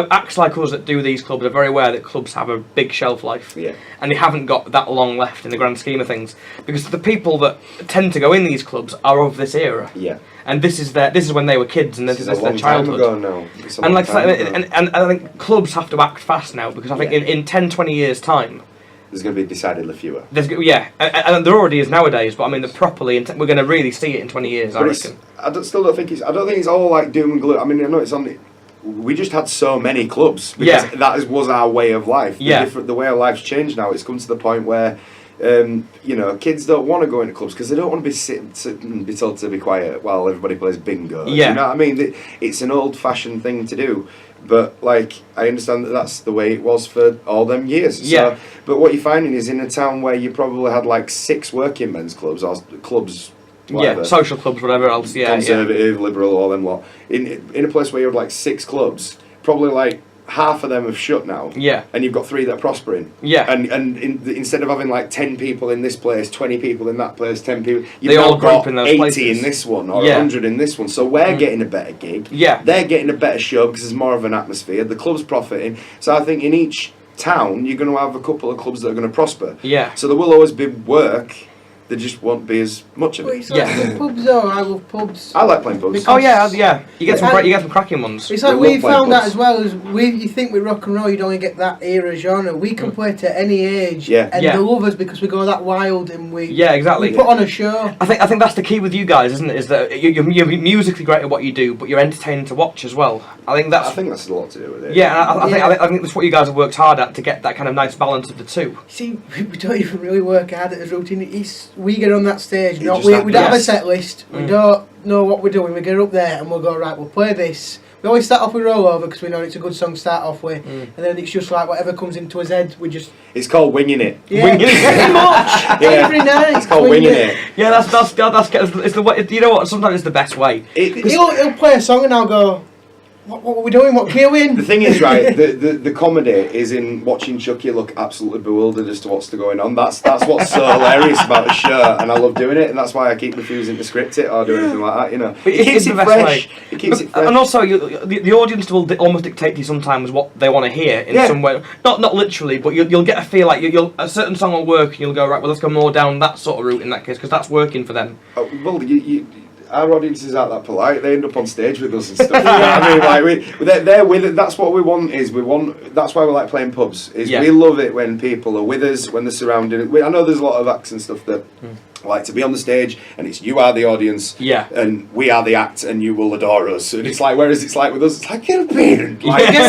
Acts like us that do these clubs are very aware that clubs have a big shelf life. Yeah. And they haven't got that long left in the grand scheme of things. Because the people that tend to go in these clubs are of this era. Yeah. And this is when they were kids, and this is a their long childhood. time ago now. It's a And long like time ago. and I think clubs have to act fast now, because I think Yeah. in 10, 20 years' time, there's going to be decidedly fewer. and there already is nowadays, but I mean, we're going to really see it in 20 years, I reckon. I don't think it's all like doom and gloom. I mean, I know it's on. We just had so many clubs because was our way of life. Yeah. The way of life's changed now. It's come to the point where. Kids don't want to go into clubs because they don't want to be sit and be told to be quiet while everybody plays bingo. Yeah. Do you know what I mean? It's an old-fashioned thing to do, but like I understand that that's the way it was for all them years. Yeah. So, but what you're finding is in a town where you probably had like 6 working men's clubs or clubs. Whatever, Yeah, social clubs, whatever else. Yeah, conservative, liberal, all them lot. In a place where you have like 6 clubs, probably like half of them have shut now. Yeah. And you've got 3 that are prospering. Yeah. Instead of having like 10 people in this place, 20 people in that place, 10 people, you've They now all group got in those 80 places. in this one or Yeah. 100 in this one. So we're getting a better gig. Yeah. They're getting a better show because there's more of an atmosphere. The club's profiting. So I think in each town you're going to have a couple of clubs that are going to prosper. Yeah. So there will always be work. There just won't be as much of But it. it's like the pubs though, I love pubs. I like playing pubs. Oh yeah. You get some cracking ones. It's like We love we playing found out pubs. as well as you think with rock and roll you'd only get that era genre. We can play to any age, Yeah. and Yeah. they love us because we go that wild and we Yeah, exactly. we put on a show. I think that's the key with you guys, isn't it? Is that you're musically great at what you do, but you're entertaining to watch as well. I think that's that's a lot to do with it. yeah. And I think that's what you guys have worked hard at to get that kind of nice balance of the two. See, we don't even really work hard at his routine. We get on that stage. It No, just we don't have a happens. set list. We don't know what we're doing. We get up there and we'll go, right, we'll play this. We always start off with Rollover because we know it's a good song to start off with. And then it's just like whatever comes into his head, we just... It's called winging it. Yeah, Winging it. pretty much. Yeah. Every night. It's called winging it. Yeah, that's it's the way. You know what? Sometimes it's the best way. He'll play a song and I'll go, what are we doing? What key are we in? The thing is, right, the comedy is in watching Chucky look absolutely bewildered as to what's going on. That's what's so hilarious about the show, and I love doing it, and that's why I keep refusing to script it or do anything like that, you know. But It keeps it's it the best fresh. way. It keeps it fresh. And also, the audience will almost dictate to you sometimes what they want to hear in some way. Not literally, but you'll get a feel like a certain song will work, and you'll go, right, well, let's go more down that sort of route in that case, because that's working for them. Well, our audiences aren't that polite. They end up on stage with us and stuff. You know what I mean? They're with it. That's what we want. That's why we like playing pubs. We love it when people are with us, when they're surrounded. I know there's a lot of acts and stuff that like to be on the stage, and it's you are the audience, and we are the act, and you will adore us. And it's like, whereas it's like with us, it's like get up here and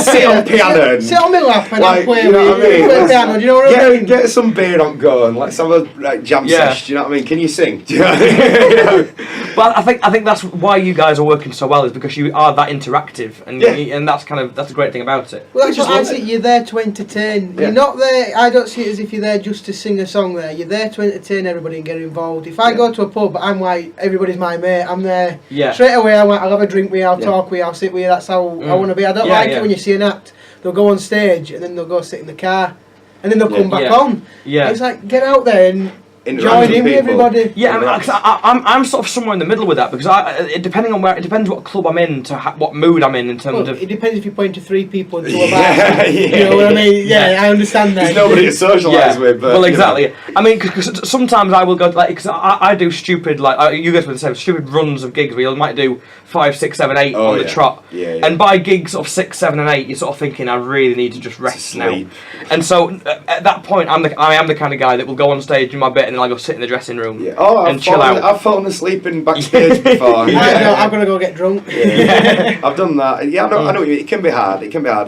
sit on piano, and sit on my lap and like, play you know what I mean? play piano. Do you know what I mean? Get some beer on go and let's have a jam sesh. Do you know what I mean? Can you sing? Do you know what I mean? But I think that's why you guys are working so well, is because you are that interactive, and and that's a great thing about it. Well, that's what I see. You're there to entertain. You're not there. I don't see it as if you're there just to sing a song. You're there to entertain everybody and get involved. If I go to a pub, I'm like everybody's my mate. I'm there straight away. I'm like, I'll have a drink with you, I'll talk with you, I'll sit with you. That's how I want to be. I don't like it when you see an act. They'll go on stage and then they'll go sit in the car, and then they'll come back on. Yeah. It's like get out there and Join in with everybody. Yeah, I'm sort of somewhere in the middle with that because it depends what club I'm in what mood I'm in terms of. It depends if you're playing to 3 people into a bar. You know what I mean? Yeah, I understand that. There's nobody to socialise with. But, well, exactly. I mean, because sometimes I will go because I do stupid you guys were the same stupid runs of gigs where you might do 5, 6, 7, 8 on the trot. Yeah. And by gigs of 6, 7, and 8, you're sort of thinking I really need to just rest now. And so at that point, I am the kind of guy that will go on stage in my bit and then I go sit in the dressing room and chill out. I've fallen asleep in backstage before. I'm gonna go get drunk. Yeah. I've done that. Yeah, I know what you mean. It can be hard.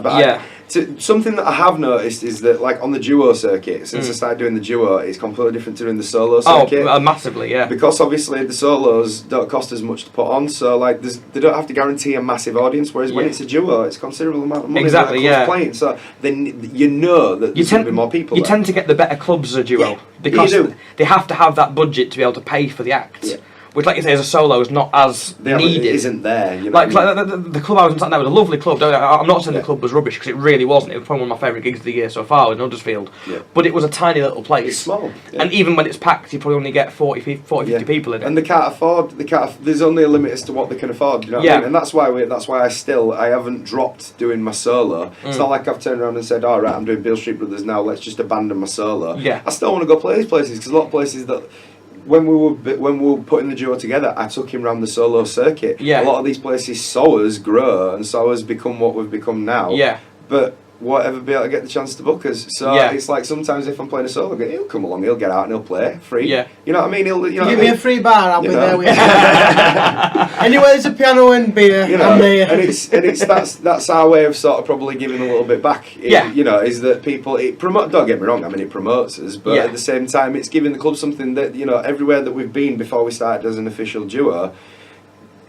But something that I have noticed is that, like on the duo circuit, since I started doing the duo, it's completely different to doing the solo circuit. Oh, massively, yeah. Because obviously the solos don't cost as much to put on, so like they don't have to guarantee a massive audience. Whereas when it's a duo, it's a considerable amount of money that the club's playing. So then you know that there's going to be more people. You tend to get the better clubs as a duo because they have to have that budget to be able to pay for the act. Yeah. Which, like you say, as a solo is not as needed. It isn't there. You know like the club I was in, that was a lovely club. I'm not saying the club was rubbish because it really wasn't. It was probably one of my favourite gigs of the year so far in Huddersfield. Yeah. But it was a tiny little place. It's small. Yeah. And even when it's packed, you probably only get 40, 50 people in it. And they can't afford. There's only a limit as to what they can afford. You know what I mean? And that's why I haven't dropped doing my solo. It's not like I've turned around and said, "All right, I'm doing Beale Street Brothers now. Let's just abandon my solo." Yeah. I still want to go play these places because a lot of places that. When we were putting the duo together, I took him round the solo circuit. Yeah. A lot of these places saw us grow and saw us become what we've become now. Yeah. But whatever be able to get the chance to book us. So it's like sometimes if I'm playing a solo, he'll come along, he'll get out and he'll play free. Yeah. You know what I mean? Give me a free bar, I'll be there with you. Anyway, there's a piano and beer. I'm there. And it's that's our way of sort of probably giving a little bit back. You know, is that people don't get me wrong, I mean it promotes us, but at the same time it's giving the club something that, you know, everywhere that we've been before we started as an official duo,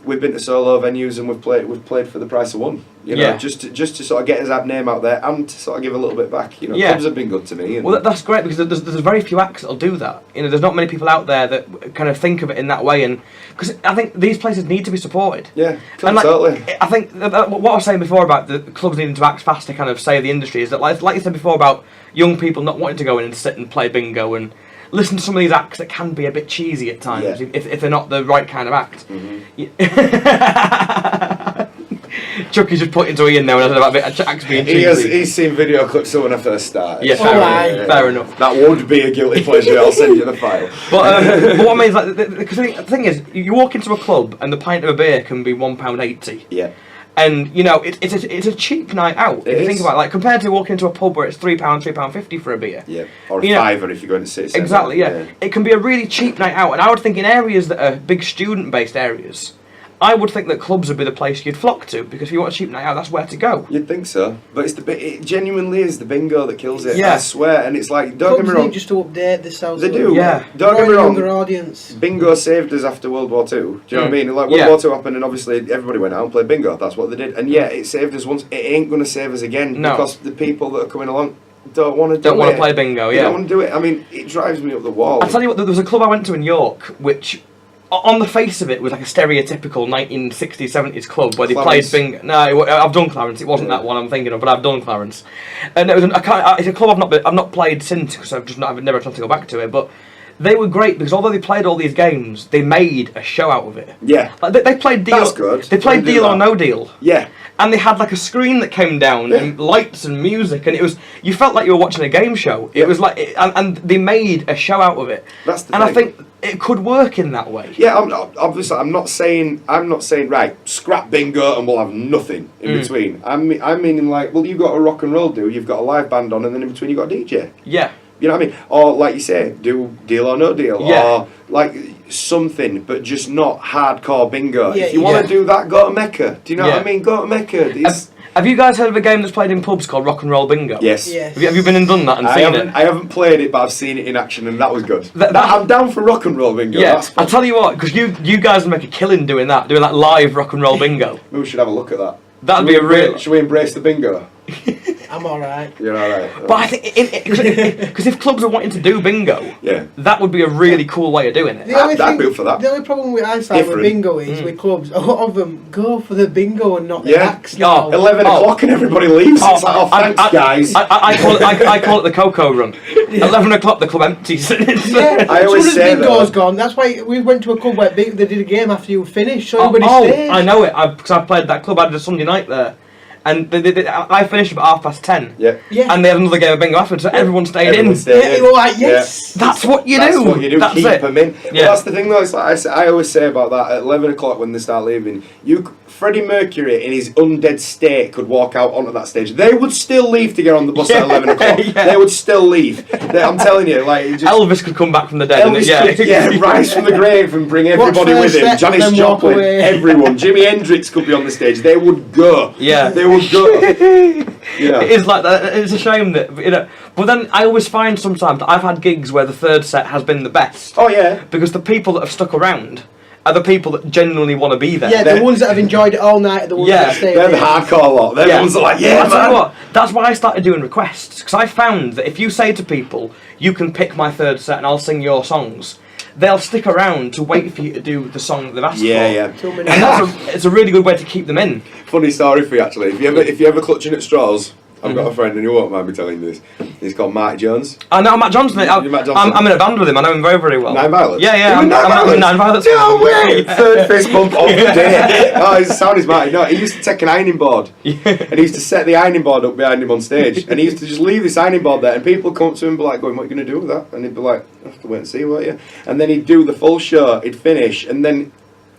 we've been to solo venues and we've played for the price of one. You know, just to sort of get our name out there and to sort of give a little bit back. You know, clubs have been good to me. Well, that's great because there's very few acts that'll do that. You know, there's not many people out there that kind of think of it in that way, and because I think these places need to be supported. Yeah, totally. I think what I was saying before about the clubs needing to act fast to kind of save the industry is that, like you said before about young people not wanting to go in and sit and play bingo and listen to some of these acts that can be a bit cheesy at times if they're not the right kind of act. Chucky's just pointing to Ian now and I said about acts being cheesy. He's seen video clips of when I first started. Yes, fair enough. That would be a guilty pleasure. I'll send you the file. But what I mean is, like, the thing is, you walk into a club and the pint of a beer can be £1.80. Yeah. And, you know, it's a cheap night out, if you think about it. Like, compared to walking into a pub where it's £3, £3.50 for a beer. Yeah, or a fiver if you're going to sit. Exactly, yeah. It can be a really cheap night out. And I would think in areas that are big student-based areas, I would think that clubs would be the place you'd flock to, because if you want a cheap night out, that's where to go. You'd think so, but it genuinely is the bingo that kills it. Yeah. I swear, and it's like, don't get me wrong. Need just to update themselves. They do. Yeah. Don't get me wrong. Younger audience. Bingo saved us after World War II. Do you know what I mean? Like World War II happened, and obviously everybody went out and played bingo. That's what they did, and it saved us once. It ain't going to save us again because the people that are coming along don't want to do it. Don't want to play bingo. They don't want to do it. I mean, it drives me up the wall. I'll tell you what. There was a club I went to in York, which, on the face of it, was like a stereotypical 1960s, 70s club where they played bingo. No, I've done Clarence. It wasn't that one I'm thinking of, but I've done Clarence. And it was it's a club I've not played since because I've never had a chance to go back to it. But they were great because although they played all these games, they made a show out of it. Yeah, like they played Deal. That's good. They played Deal or No Deal. Yeah. And they had like a screen that came down and lights and music, and you felt like you were watching a game show. It was like, and they made a show out of it. That's the thing. I think it could work in that way. Yeah, I'm not saying right, scrap bingo and we'll have nothing in between. I'm meaning like, well, you've got a rock and roll you've got a live band on, and then in between you've got a DJ. Yeah. You know what I mean? Or like you say, do Deal or No Deal, or like something, but just not hardcore bingo. Yeah, if you want to do that, go to Mecca. Do you know what I mean? Go to Mecca. Have you guys heard of a game that's played in pubs called Rock and Roll Bingo? Yes. Have you been and done that and seen it? I haven't played it, but I've seen it in action, and that was good. I'm down for Rock and Roll Bingo. Yeah, I'll tell you what, because you guys would make a killing doing that live Rock and Roll Bingo. Maybe we should have a look at that. That'd be a real. Should we embrace the bingo? I'm alright. You're alright. But I think because if clubs are wanting to do bingo, Yeah. that would be a really cool way of doing it. I'd be up for that. The only problem with I find with bingo is with clubs, a lot of them go for the bingo and not the acts now. 11 o'clock and everybody leaves. It's like, thanks, guys. I call it the cocoa run. 11 o'clock, the club empties. Yeah, I always as soon say as bingo's gone, that's why we went to a club where they did a game after you finished, so everybody stayed. I know it, because I played that club. I did a Sunday night there. And I finished about 10:30. Yeah. And they had another game of bingo afterwards, so everyone stayed in. You were like, yes. That's what you That's do. what you do. That's Keep it. them in. Yeah. Well, that's the thing, though. It's like I always say about that. At 11 o'clock when they start leaving, Freddie Mercury in his undead state could walk out onto that stage. They would still leave to get on the bus at 11 o'clock. Yeah. They would still leave. I'm telling you, like Elvis could come back from the dead. Elvis could rise from the grave and bring everybody with him. Janis Joplin, everyone. Jimi Hendrix could be on the stage. They would go. Yeah. They would go. Yeah. It is like that. It's a shame that But then I always find sometimes I've had gigs where the third set has been the best. Oh yeah. Because the people that have stuck around are the people that genuinely want to be there. Yeah, the ones that have enjoyed it all night are the ones that stay. They're the hardcore lot. They're the ones that are like, I'll tell you what, that's why I started doing requests, because I found that if you say to people, you can pick my third set and I'll sing your songs, they'll stick around to wait for you to do the song that they've asked for. Yeah. And it's a really good way to keep them in. Funny story for you actually. If you ever clutching at straws, I've got a friend and you won't mind me telling you this. He's called Mark Jones. I know Matt Johnson. Matt Johnson. I'm in a band with him. I know him very, very well. Nine Violets? Yeah. I'm in Nine Violets. No way! Third fist bump of the day. Oh, his sound is Marty. No, he used to take an ironing board. And he used to set the ironing board up behind him on stage. And he used to just leave this ironing board there. And people would come up to him and be like, going, what are you going to do with that? And he'd be like, I have to wait and see, won't you? And then he'd do the full show, he'd finish, and then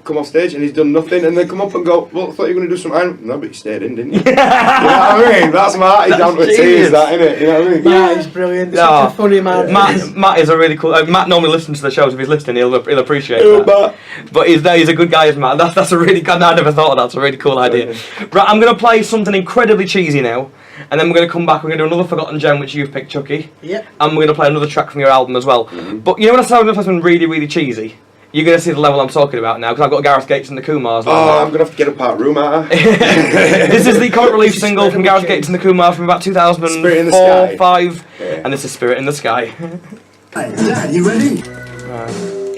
come off stage and he's done nothing, and then come up and go, well, I thought you were going to do some iron. No, but you stayed in, didn't you? You know what I mean? That's Marty down to a T, is that, innit? You know what I mean? Matt is brilliant. Such a funny man. Matt is a really cool. Matt normally listens to the shows. If he's listening, he'll appreciate that. But he's a good guy, is Matt. That's a really good. I never thought of that. It's a really cool idea. Right, I'm going to play something incredibly cheesy now, and then we're going to come back. We're going to do another forgotten gem, which you've picked, Chucky. Yep. And we're going to play another track from your album as well. But you know when I said I'm going to play something really, really cheesy? You're going to see the level I'm talking about now, because I've got Gareth Gates and the Kumars. Oh, I'm going to have to get a part room out. This is the comic relief single from Gareth Gates and the Kumars from about 2004, 5, and this is Spirit in the Sky. Hey, Dad, you ready?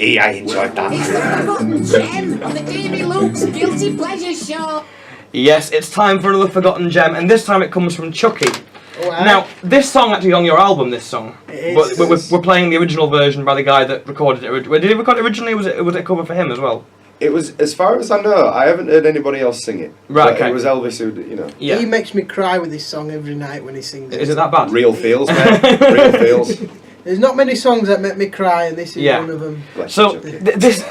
Yeah, I enjoyed that. It's the forgotten gem on the Davy Luke's Guilty Pleasure Show. Yes, it's time for another forgotten gem, and this time it comes from Chucky. Wow. Now, this song actually on your album, this song. It But is. we're playing the original version by the guy that recorded it. Did he record it originally, or was it a cover for him as well? It was, as far as I know, I haven't heard anybody else sing it. Right, But okay. It was Elvis who, you know. Yeah. He makes me cry with this song every night when he sings it. Is it that bad? Real feels, man. Real feels. There's not many songs that make me cry, and this is one of them. So this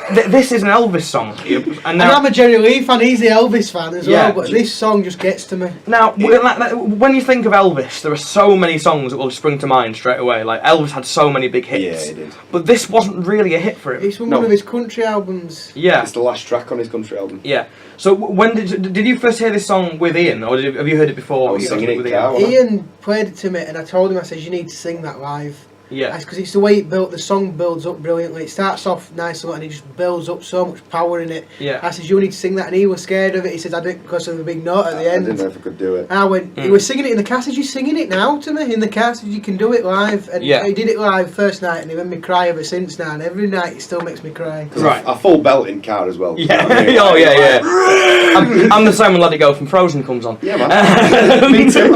is an Elvis song, and now I'm a Jerry Lee fan. He's the Elvis fan as Yeah. well. But this song just gets to me. now when you think of Elvis, there are so many songs that will spring to mind straight away. Like Elvis had so many big hits, Yeah, he did. but this wasn't really a hit for him. It's one No. of his country albums. Yeah. It's the last track on his country album. Yeah. So when did you first hear this song with Ian, or have you heard it before? I was You singing it with in car, wasn't I? Ian played it to me, and I told him, I said, you need to sing that live. Yeah. That's because it's the way it built. The song builds up brilliantly. It starts off nice and it just builds up so much power in it. Yeah. I said, you need to sing that, and he was scared of it. He said, I didn't, because of the big note at the I end. didn't know if I could do it. And I went, he was singing it in the car. I said, you're singing it now to me in the car. I said, you can do it live. And Yeah. he did it live first night, and he made me cry ever since now. And every night it still makes me cry. Right. A full belt in car as well. Yeah. You know what I mean? Oh yeah. I'm the same when Let It Go from Frozen comes on. Yeah, man. Me too.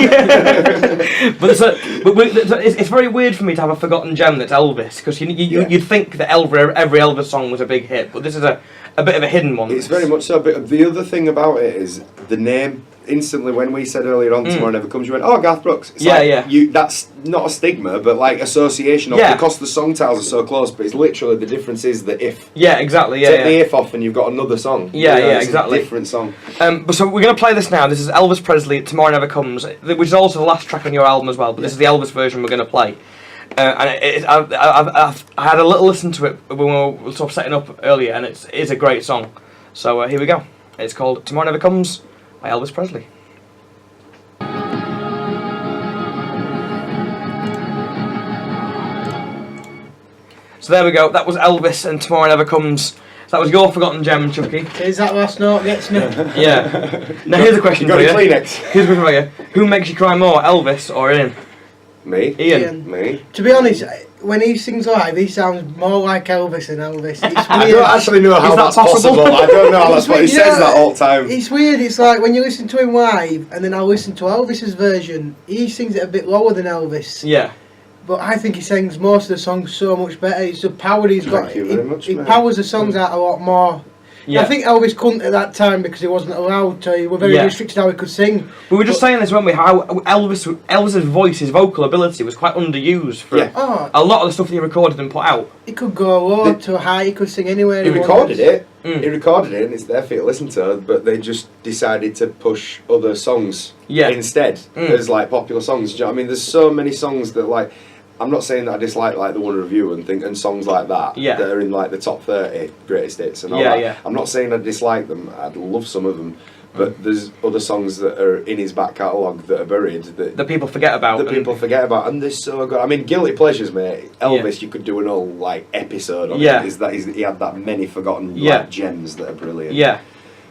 But it's very weird for me to have a forgotten gem that's Elvis, because you'd think that every Elvis song was a big hit, but this is a bit of a hidden one. It's very much so. But the other thing about it is the name. Instantly, when we said earlier on, Tomorrow Never Comes, you went, oh, Garth Brooks. It's that's not a stigma, but like association of, because the song titles are so close, but it's literally the difference is the if. Yeah, exactly. Take the if off and you've got another song. It's exactly. A different song. But so we're going to play this now. This is Elvis Presley, Tomorrow Never Comes, which is also the last track on your album as well, but this is the Elvis version we're going to play. And I had a little listen to it when we were sort of setting up earlier, and it is a great song. So here we go. It's called Tomorrow Never Comes by Elvis Presley. So there we go. That was Elvis and Tomorrow Never Comes. So that was your forgotten gem, Chucky. Is that last note gets me? Yeah. Now here's a question You for got you. a Kleenex? Here's a question for you. Who makes you cry more, Elvis or Ian? Me? Ian. Me? To be honest, when he sings live, he sounds more like Elvis than Elvis. It's weird. I don't actually know how Is that that's possible? possible. I don't know how It's that's what he weird, says yeah. that all the time. It's weird. It's like when you listen to him live, and then I listen to Elvis's version. He sings it a bit lower than Elvis. Yeah. But I think he sings most of the songs so much better. It's the power he's got. Thank you very much, He mate. powers the songs out a lot more. Yeah. I think Elvis couldn't at that time because he wasn't allowed to. He was very Yeah. restricted how he could sing. We were just saying this, weren't we? How Elvis's voice, his vocal ability was quite underused for Yeah. Oh, a lot of the stuff that he recorded and put out. he could go low to high. He could sing anywhere. He recorded wanted. it. Mm. He recorded it, and it's there for you to listen to. But they just decided to push other songs instead as like popular songs. Do you know what I mean? There's so many songs that like. I'm not saying that I dislike like the One Review and songs like that that are in like the top 30 greatest hits and all that. Yeah. I'm not saying I dislike them. I'd love some of them, but there's other songs that are in his back catalogue that are buried that people forget about. That people forget about, and they're so good. I mean, Guilty Pleasures, mate. Elvis, you could do an whole like episode on it. He had that many forgotten like, gems that are brilliant. Yeah.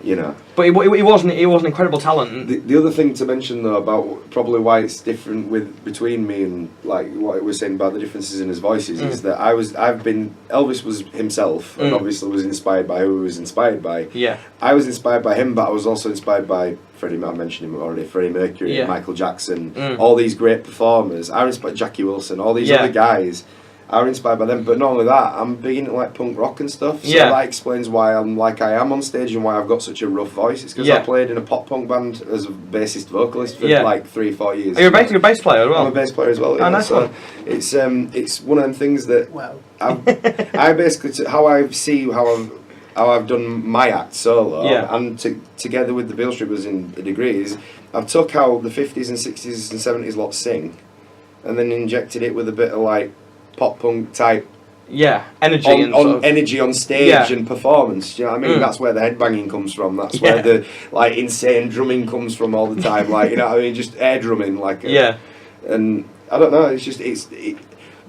You know, but he was an incredible talent. The other thing to mention though about probably why it's different between me and like what I was saying about the differences in his voices is that Elvis was himself and obviously was inspired by who he was inspired by. Yeah. I was inspired by him, but I was also inspired by I mentioned him already, Freddie Mercury, Michael Jackson, all these great performers. I was inspired Jackie Wilson, all these other guys. I was inspired by them, but not only that, I'm big into like punk rock and stuff. So that explains why I'm like I am on stage and why I've got such a rough voice. It's because I played in a pop punk band as a bassist vocalist for like 3-4 years. Are you a bass player as well? I'm a bass player as well. Yeah. Oh, nice so one. It's one of them things that I basically how I've done my act solo and together with the Beale strippers in the degrees, I've took how the 50s and 60s and 70s lot sing, and then injected it with a bit of like pop punk type energy energy on stage and performance. Do you know what I mean? That's where the headbanging comes from. That's where the like insane drumming comes from all the time. Like, you know what I mean? Just air drumming like and I don't know, it's just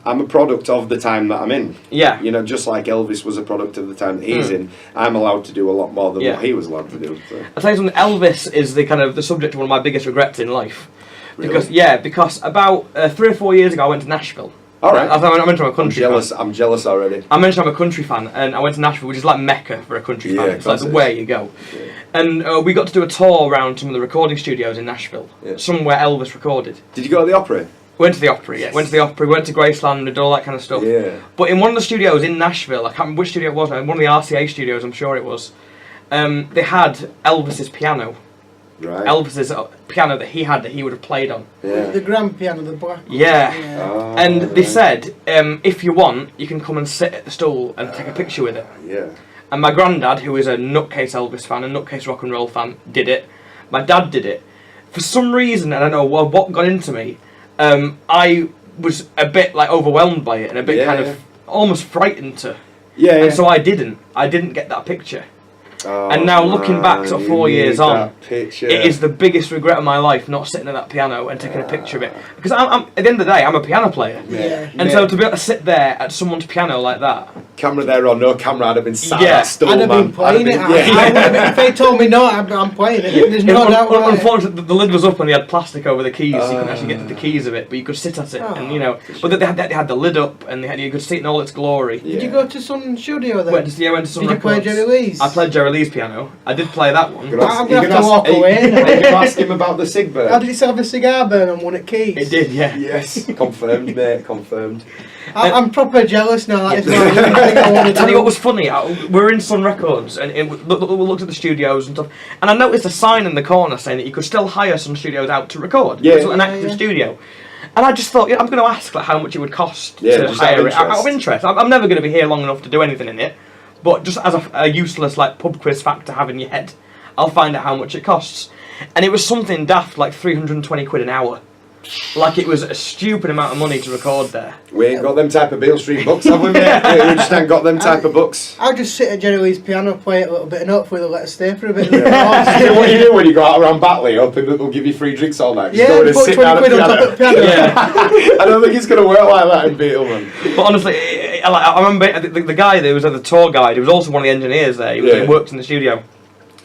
I'm a product of the time that I'm in. Yeah. You know, just like Elvis was a product of the time that he's in, I'm allowed to do a lot more than what he was allowed to do. So. I'll tell you something, Elvis is the subject of one of my biggest regrets in life. Really? Because about 3 or 4 years ago I went to Nashville. All right. I mentioned I'm a country fan. I'm jealous already. I mentioned I'm a country fan, and I went to Nashville, which is like Mecca for a country fan. It's like the way you go. Yeah. And we got to do a tour around some of the recording studios in Nashville, somewhere Elvis recorded. Did you go to the Opry? Went to the Opry, Went to the Opry, went to Graceland, did all that kind of stuff. Yeah. But in one of the studios in Nashville, I can't remember which studio it was, one of the RCA studios, I'm sure it was, they had Elvis's piano. Right. Elvis's piano that he would have played on. Yeah. The grand piano, the black. Yeah. Oh, and they said, if you want, you can come and sit at the stool and take a picture with it. Yeah. And my granddad, who is a nutcase Elvis fan, a nutcase rock and roll fan, did it. My dad did it. For some reason, I don't know what got into me, I was a bit like overwhelmed by it and a bit kind of almost frightened to. Yeah. And so I didn't get that picture. Oh, and now looking back sort of 4 years on, it is the biggest regret of my life not sitting at that piano and taking a picture of it. Because I'm at the end of the day, I'm a piano player. Yeah. And so to be able to sit there at someone's piano like that. Camera there or no camera, I'd have been sat at that stool, I'd have been playing it. If they told me no, I'm playing it. There's no doubt about it. Unfortunately, the lid was up and they had plastic over the keys, so you couldn't actually get to the keys of it, but you could sit at it, and you know. But they had the lid up, and you could see it in all its glory. Did you go to some studio then? Went to some Did you play Jerry Lee's? I played Jerry Lee's piano. I did play that one. I'm going to have to walk away. Are you going to ask him about the cig burn? How did it have a cigar burn on one at Keys? It did, yeah. Yes, confirmed, mate, confirmed. I'm proper jealous now. That is what I want to do. Tell you what was funny, we were in Sun Records and we looked at the studios and stuff, and I noticed a sign in the corner saying that you could still hire some studios out to record. Yeah. It was an active studio. And I just thought, I'm going to ask how much it would cost to hire it out of interest. I'm never going to be here long enough to do anything in it, but just as a useless like pub quiz fact to have in your head, I'll find out how much it costs. And it was something daft like 320 quid an hour. Like it was a stupid amount of money to record there. We ain't got them type of Beale Street books, have we, mate? We just ain't got them type of books. I'll just sit at Jerry Lee's piano, play it a little bit, and hopefully they'll let us stay for a bit. You know what you do when you go out around Batley up and they'll give you free drinks all night? Just go in and put sit 20 down quid at on top of the piano. Yeah. I don't think it's going to work like that in Beale, man. But honestly, I remember the guy that was the tour guide, who was also one of the engineers there, he worked in the studio.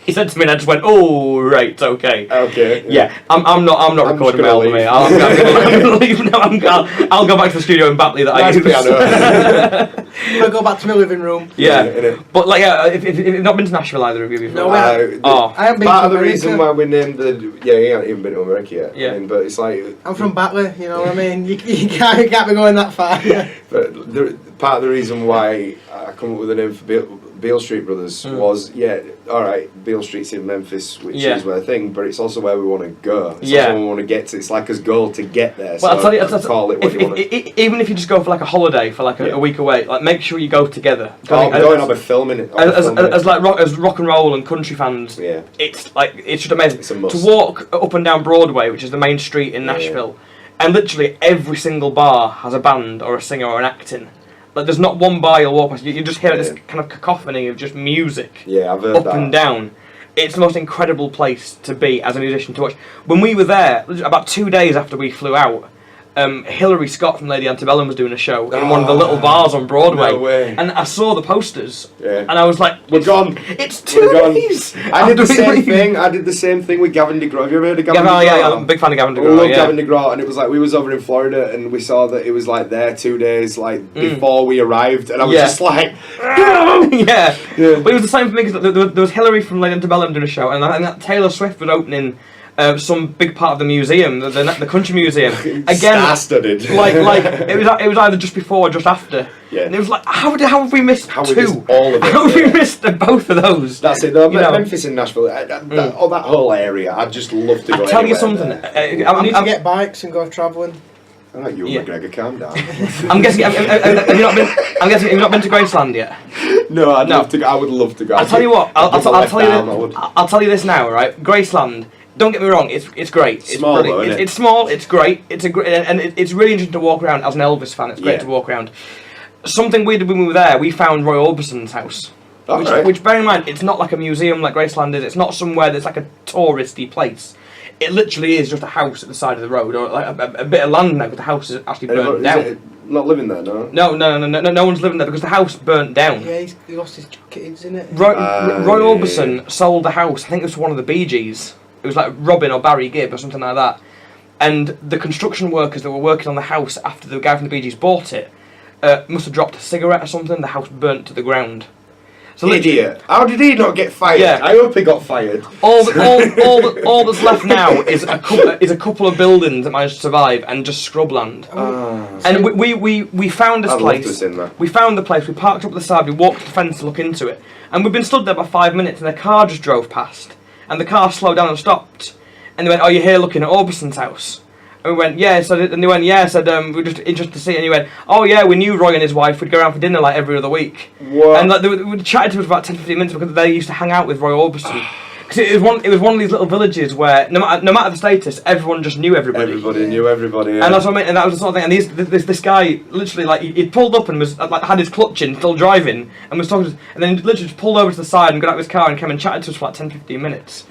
He said to me, and I just went, "Oh, right, okay." Okay. Yeah, I'm not recording my album. I'm gonna leave now. I'll go back to the studio in Batley that I use. I'll go back to my living room. Yeah, but like, if you've not been to Nashville either of you before. No, I haven't been part to of the reason why we named he ain't even been to America yet. Yeah. I mean, but it's like I'm from Batley, you know what I mean? You can't be going that far. But part of the reason why I come up with the name for Beale Street Brothers was, alright, Beale Street's in Memphis, which is where thing, but it's also where we want to go. It's also where we want to get to. It's like a goal to get there. Well, so I'll tell you, call it what you want to. even if you just go for like a holiday for like a week away, like make sure you go together. I'll be filming it. As rock and roll and country fans, it's just amazing. It's a must. To walk up and down Broadway, which is the main street in Nashville, and literally every single bar has a band or a singer or an acting. Like there's not one bar you'll walk past. You just hear this kind of cacophony of just music. Yeah, I've heard up that. and down. It's the most incredible place to be as a musician to watch. When we were there, about 2 days after we flew out, Hilary Scott from Lady Antebellum was doing a show in one of the little bars on Broadway. No way. And I saw the posters, Yeah. and I was like, We're gone. It's 2 days! I did the same thing. I did the same thing with Gavin DeGraw. Have you ever heard of Gavin DeGraw? Yeah, I'm a big fan of Gavin I DeGraw. love Gavin DeGraw, and it was like we was over in Florida, and we saw that it was like there 2 days before we arrived, and I was just like, yeah. But it was the same for me because there was Hilary from Lady Antebellum doing a show, and I think that Taylor Swift was opening some big part of the museum, the country museum. Again, star-studded. like it was either just before or just after. Yeah. And it was like, how have we missed How two? we missed all of it, How have we missed both of those? That's it. Though, Memphis and Nashville, that whole area, I'd just love to go. I'll tell you anywhere something. there. We need to get bikes and go travelling. All right, you and McGregor, calm down. I'm guessing. Have you not been? I'm guessing you've not been to Graceland yet. No, I'd love to go. I would love to go. I'll tell you what. I'll tell you this now, right? Graceland. Don't get me wrong. It's great. It's small, brilliant. though, isn't it? It's small. It's great. It's really interesting to walk around. As an Elvis fan, it's great to walk around. Something we did when we were there. We found Roy Orbison's house. Which, bear in mind, it's not like a museum like Graceland is. It's not somewhere that's like a touristy place. It literally is just a house at the side of the road, or like a bit of land now, because the house is actually burnt down. Not living there, no? No one's living there because the house burnt down. Yeah, he lost his kids in it. Roy Orbison sold the house, I think it was to one of the Bee Gees. It was like Robin or Barry Gibb or something like that. And the construction workers that were working on the house after the guy from the Bee Gees bought it must have dropped a cigarette or something, the house burnt to the ground. So idiot! How did he not get fired? Yeah. I hope he got fired. All that's left now is a couple of buildings that managed to survive and just scrubland. And we found this place. We found the place. We parked up the side. We walked to the fence to look into it, and we've been stood there for 5 minutes, and a car just drove past, and the car slowed down and stopped, and they went, "Oh, you're here looking at Orbison's house?" And we went, "Yeah." And they went, "Yeah." I said, "We're just interested to see it." And he went, "Oh yeah, we knew Roy and his wife would go around for dinner like every other week." What? And like we chatted to us for about 10-15 minutes because they used to hang out with Roy Orbison. Because it was one of these little villages where no matter the status, everyone just knew everybody. Everybody knew everybody. Yeah. And that's what I mean. And that was the sort of thing. And this guy literally like he pulled up and was like had his clutch in, still driving, and was talking. And then he literally just pulled over to the side and got out of his car and came and chatted to us for like 10-15 minutes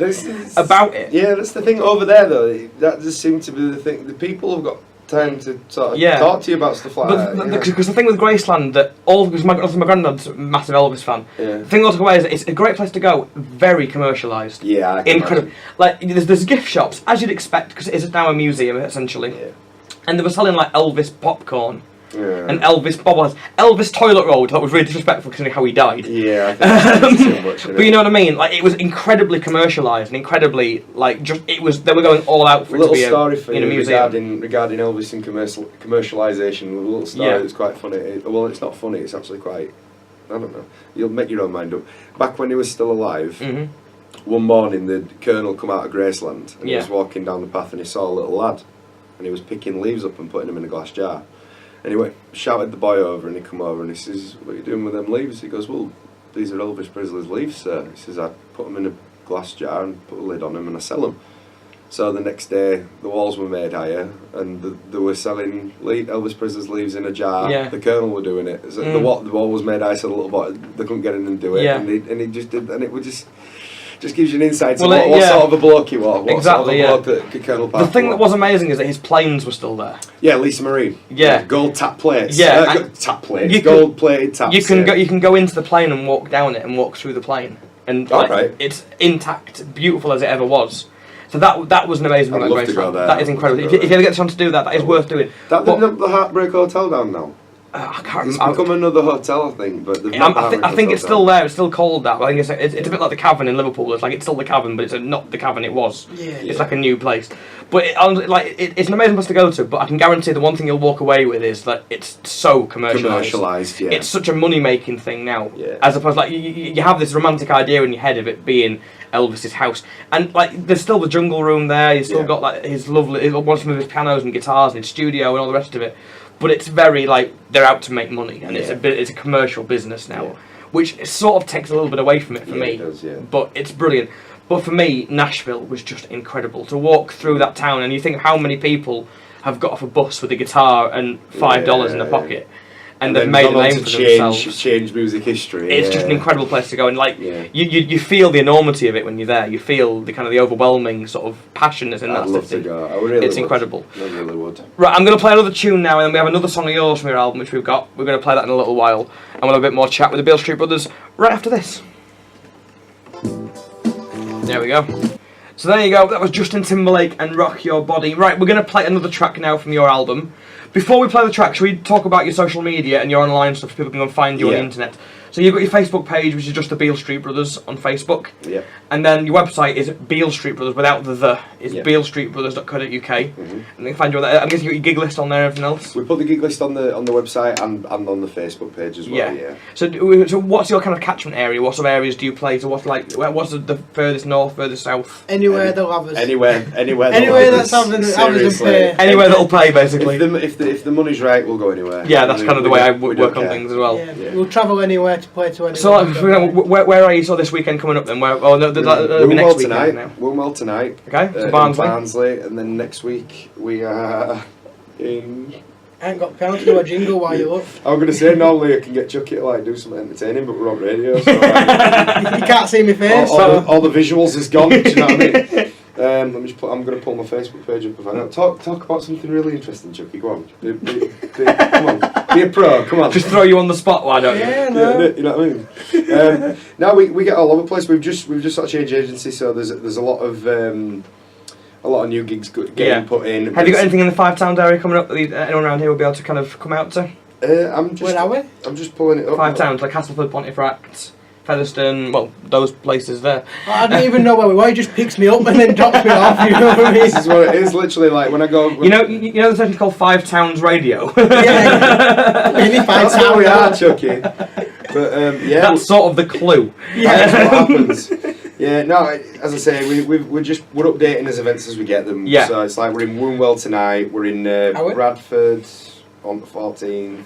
about it. Yeah, that's the thing over there though. That just seems to be the thing. The people have got time to sort of talk to you about stuff like that. Because the thing with Graceland, because my granddad's a massive Elvis fan. Yeah. The thing I took away is it's a great place to go. Very commercialised. Yeah, I can incredible. Like there's gift shops as you'd expect because it is now a museum essentially. Yeah. And they were selling like Elvis popcorn. Yeah. And Elvis bobbleheads. Elvis toilet roll, that was really disrespectful considering how he died. Yeah, I think too much. But you know what I mean? Like it was incredibly commercialised and incredibly like they were going all out for it to be in a museum. Regarding Elvis and commercialisation, a little story that's quite funny. Well, it's not funny. It's actually quite. I don't know. You'll make your own mind up. Back when he was still alive, one morning the Colonel come out of Graceland and he was walking down the path and he saw a little lad, and he was picking leaves up and putting them in a glass jar. And he shouted the boy over, and he come over and he says, "What are you doing with them leaves?" He goes, "Well, these are Elvis Presley's leaves, sir." He says, "I put them in a glass jar and put a lid on them and I sell them." So the next day, the walls were made higher, and they were selling Elvis Presley's leaves in a jar. Yeah. The Colonel were doing it. So the wall was made higher, so the little boy they couldn't get in and do it. Yeah. And he just did, and it was just Just gives you an insight to Well, what yeah. sort of a bloke he was. What Exactly, sort of a bloke that Colonel Parker The thing that was. was amazing is that his planes were still there. Yeah, Lisa Marine. Yeah. Gold tap plates. Yeah, tap plates. you can- Gold plated taps. You can yeah. you can go into the plane and walk down it and walk through the plane, and like, Alright. it's intact, beautiful as it ever was. So that was an amazing I'd love to go there. That is incredible. I'd If love you to go ever get the chance to do that, that is worth doing. That But- the Heartbreak Hotel down now. I can't It's remember. become another hotel, I think. But they've not I think it's still there. It's still called that. But I think it's a bit like the Cavern in Liverpool. It's like it's still the Cavern, but it's not the Cavern it was. Yeah. It's like a new place. But it's an amazing place to go to. But I can guarantee the one thing you'll walk away with is that it's so commercialised. Yeah. It's such a money making thing now. Yeah. As opposed like you have this romantic idea in your head of it being Elvis's house, and like there's still the jungle room there. You've still Yeah. got like his lovely one of his pianos and guitars and his studio and all the rest of it. But it's very like they're out to make money, and it's a commercial business now, Yeah. which sort of takes a little bit away from it for me. It does, yeah. But it's brilliant. But for me, Nashville was just incredible to walk through that town, and you think of how many people have got off a bus with a guitar and $5 in their pocket, and they've then made gone a on name to for themselves. change music history. It's just an incredible place to go, and like Yeah. you feel the enormity of it when you're there. You feel the kind of the overwhelming sort of passion that's in I'd that love city. to go. I really It's would. incredible. I really would. Right, I'm going to play another tune now, and then we have another song of yours from your album, which we've got. We're going to play that in a little while, and we'll have a bit more chat with the Beale Street Brothers right after this. There we go. So there you go, that was Justin Timberlake and Rock Your Body. Right, we're going to play another track now from your album. Before we play the track, should we talk about your social media and your online stuff so people can go and find you on the internet? So you've got your Facebook page, which is just the Beale Street Brothers on Facebook. Yeah. And then your website is Beale Street Brothers without the. It's Yeah. bealestreetbrothers.co.uk. And they can find you on there. I'm guessing you got your gig list on there and everything else? We put the gig list on the website and on the Facebook page as well. Yeah. So what's your kind of catchment area? What sort of areas do you play? So what's the furthest north, furthest south? Anywhere they'll have us. Anywhere. Anywhere that's having us Seriously. pay. Anywhere that'll play, basically. If the money's right, we'll go anywhere. Yeah, that's kind of the way I work don't on care. things as well. Yeah. Yeah. We'll travel anywhere to play to anywhere. So, like, for example, where are you so this weekend coming up then? That'll be next weekend now. Woolwell tonight. Okay, so in Barnsley. Barnsley, and then next week we are in. I ain't got time to do a jingle while you look. I'm gonna say normally I can get Chucky to like do something entertaining, but we're on radio, so You can't see my face. all the visuals is gone. Do you know what I mean? I'm going to pull my Facebook page up and find out. Talk about something really interesting, Chucky. Go on. Come on. Be a pro. Come on. Just throw you on the spot, why don't you? Yeah, no. You know what I mean? Now we get all over the place. We've just sort of changed agency, so there's a lot of new gigs getting put in. Have you got anything in the Five Towns area coming up that anyone around here will be able to kind of come out to? Where are we? I'm just pulling it up. Five Towns, like Castleford, Pontefract, Featherstone, well, those places there. I don't even know where we were. He just picks me up and then drops me off. You know what I mean? This is what it is. Literally, like when I go. You know the station called Five Towns Radio? Yeah. Really fine. That's where we are, Chucky. But yeah, That's sort of the clue. that's what happens. Yeah, no. As I say, we're updating as events as we get them. Yeah. So it's like we're in Woonwell tonight. We're in Are we? Bradford on the 14th.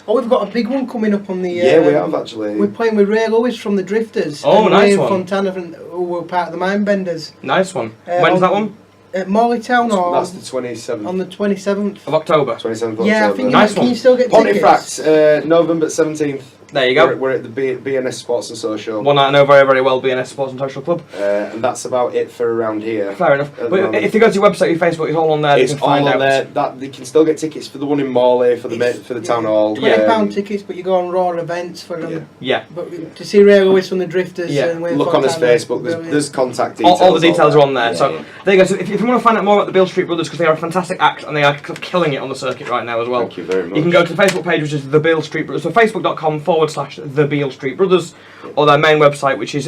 Oh, we've got a big one coming up on the. Yeah, we have actually. We're playing with Ray Lewis from the Drifters. Oh, and nice Ray one. Fontana from who were part of the Mindbenders. Nice one. When's that one? At Morleytown or That's the 27th. on the 27th. Of October. 27th of Yeah, I October. think Nice can one. you still get Pontefract, tickets? November 17th. There you go. We're at the BNS Sports and Social. One I know very, very well, BNS Sports and Social Club. And that's about it for around here. Fair enough. At the But moment. if you go to your website, your Facebook, it's all on there. It's you can find all on out. there. That they can still get tickets for the one in Morley for the town hall. £20 tickets, but you go on Raw events for them. Yeah. But to see Ray Lewis from the Drifters, Yeah. and Wayne Look on his Fontana, Facebook. brilliant. There's contact details. All the details are on there. Yeah, So yeah. there you go. So if you want to find out more about the Beale Street Brothers, because they are a fantastic act and they are killing it on the circuit right now as well. Thank you very much. You can go to the Facebook page, which is The Beale Street Brothers. So facebook.com/The Beale Street Brothers, or their main website, which is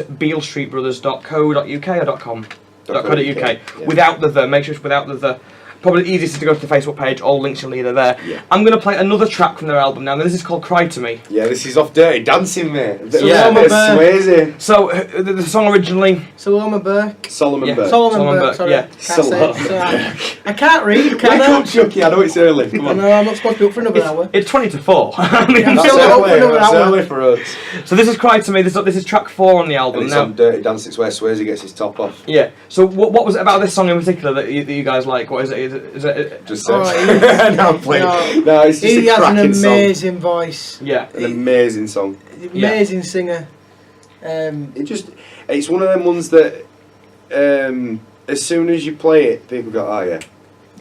bealestreetbrothers.co.uk or .com. .co.uk. Yeah. Without the. Make sure it's without the. Probably the easiest is to go to the Facebook page. All links will either there. Yeah. I'm going to play another track from their album now. This is called Cry to Me. Yeah, this is off Dirty Dancing, mate. Yeah. Swayze. So the song originally. Solomon Burke. Solomon Yeah. Burke. Solomon Burke, sorry. yeah. Can't say it, Solomon so I can't read, can Wake I? up, Chucky. I know it's early. Come on. No, I'm not supposed to be up for another hour. It's 20 to 4. I mean, I'm That's still up for early. another That's hour. early for us. so this is Cry to Me. This is track 4 on the And album it's now. on Dirty Dancing. It's where Swayze gets his top off. Yeah. So what was it about this song in particular that you guys like? What is it? Is it Just Oh, said. No, I'm playing. No, it's just He a has an cracking song. amazing voice. yeah. An amazing song. Amazing singer. It's one of them ones that as soon as you play it, people go, oh yeah.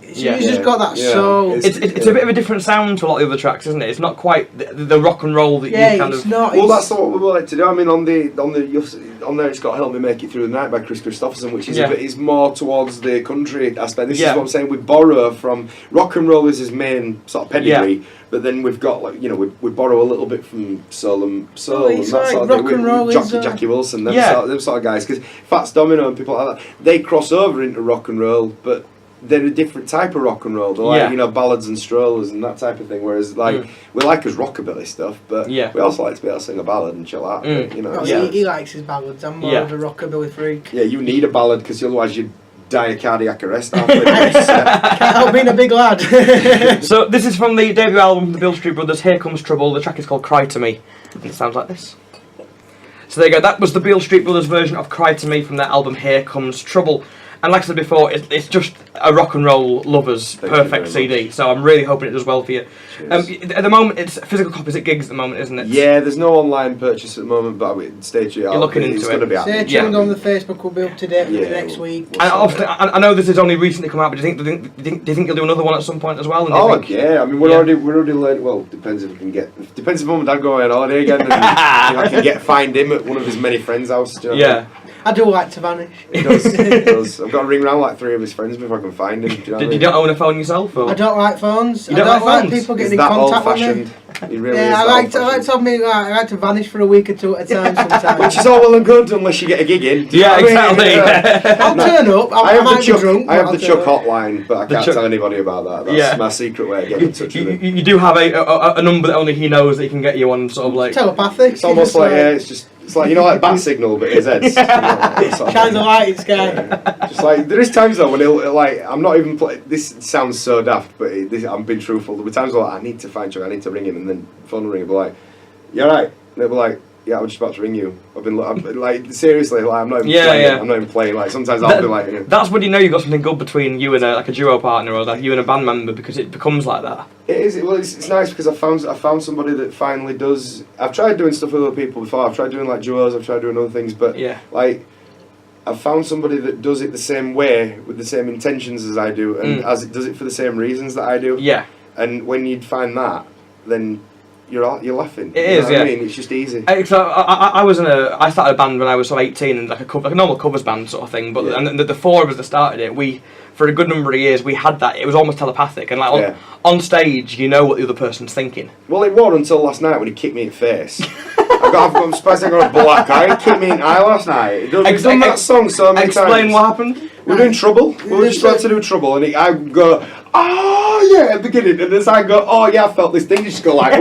It's just got that soul. It's a bit of a different sound to a lot of the other tracks, isn't it? It's not quite the rock and roll that you kind of. Not. Well, that's what we like to do. I mean, on there, it's got "Help Me Make It Through the Night" by Chris Christopherson, which is is more towards the country aspect. This is what I'm saying. We borrow from rock and roll is his main sort of pedigree, but then we've got we borrow a little bit from soul and that sort of rock and roll. Jackie Wilson, them sort of guys, because Fats Domino and people like that, they cross over into rock and roll, but they're a different type of rock and roll. They're like, ballads and strollers and that type of thing. Whereas, we like his rockabilly stuff, but we also like to be able to sing a ballad and chill out. He likes his ballads. I'm more of a rockabilly freak. Yeah, you need a ballad because otherwise you'd die of cardiac arrest after. Can't help being a big lad. So this is from the debut album from the Beale Street Brothers, Here Comes Trouble. The track is called Cry to Me. And it sounds like this. So there you go. That was the Beale Street Brothers version of Cry to Me from their album Here Comes Trouble. And like I said before, it's just a rock and roll lover's perfect CD. So I'm really hoping it does well for you. At the moment, it's physical copies at gigs at the moment, isn't it? Yeah, there's no online purchase at the moment, but stay tuned. You're looking into it. Stay tuned on the Facebook. We'll be up to date with next week. And obviously, I know this has only recently come out, but do you think you'll do another one at some point as well? Yeah. I mean, we're already learning. Well, depends if we can get. Depends if Mum and Dad go on holiday again, and if I can find him at one of his many friends' houses. You know I do like to vanish. He does. I've got to ring around like 3 of his friends before I can find him. Do you know you don't own a phone yourself? Or? I don't like phones. You don't I don't like phones? people getting in contact with me. He really I like to vanish for a week or two at a time sometimes. Which is all well and good unless you get a gig in. Exactly. I'll turn up. I might be drunk. I have the Chuck hotline, but I can't tell anybody about that. That's my secret way of getting in touch with him. You do have a number that only he knows that he can get you on, sort of like telepathic. It's almost like it's like like bat signal, but his head's shines a light in the sky. Just like there is times though when he'll I'm not even this sounds so daft, but I'm being truthful. There were times where I need to find Chuck, I need to ring him, and then phone will ring and be like, "You alright?" And they'll be like, "Yeah, I'm just about to ring you." I've been like seriously, like I'm not even playing. I'm not even playing. Like sometimes I'll be like, That's when you know you've got something good between you and a duo partner or like you and a band member, because it becomes like that. It is. Well, it's nice because I found somebody that finally does. I've tried doing stuff with other people before. I've tried doing like duos. I've tried doing other things, but like I've found somebody that does it the same way with the same intentions as I do, and does it for the same reasons that I do. Yeah. And when you find that, then you're laughing. It is, I mean, it's just easy. So I started a band when I was 18, and like a normal covers band sort of thing. But and the 4 of us that started it, for a good number of years we had that. It was almost telepathic, and like on stage, you know what the other person's thinking. Well, it was until last night when he kicked me in the face. I'm surprised I got a black eye. He kicked me in the eye last night. We've done that song so many times. Explain what happened. We're doing Trouble. We were just about to do Trouble, and I go, "Oh yeah," at the beginning, and as I go, "Oh yeah," I felt this thing just go like.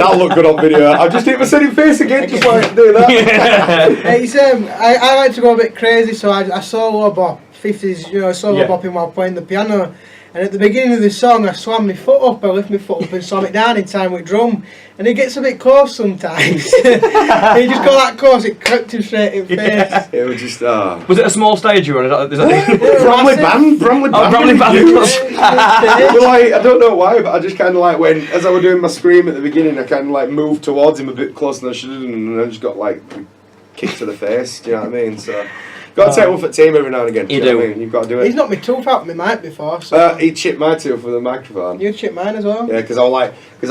That looked good on video. I just hit my silly face again, just like do that. It's I like to go a bit crazy, so I solo bop 50s, solo bopping while playing the piano. And at the beginning of the song, I swam my foot up, I lift my foot up and swam it down in time with drum. And it gets a bit close sometimes. And you just go that close, it cracked him straight in the face. It was just, Was it a small stage you were on? Bromley Band I don't know why, but I just kind of like as I was doing my scream at the beginning, I kind of like moved towards him a bit closer than I should have, and I just got like kicked to the face, do you know what I mean? So got to take one for the team every now and again. You do. Know what I mean? You've got to do it. He's knocked my tooth out of my mic before. So. He chipped my tooth with the microphone. You chipped mine as well? Yeah, because I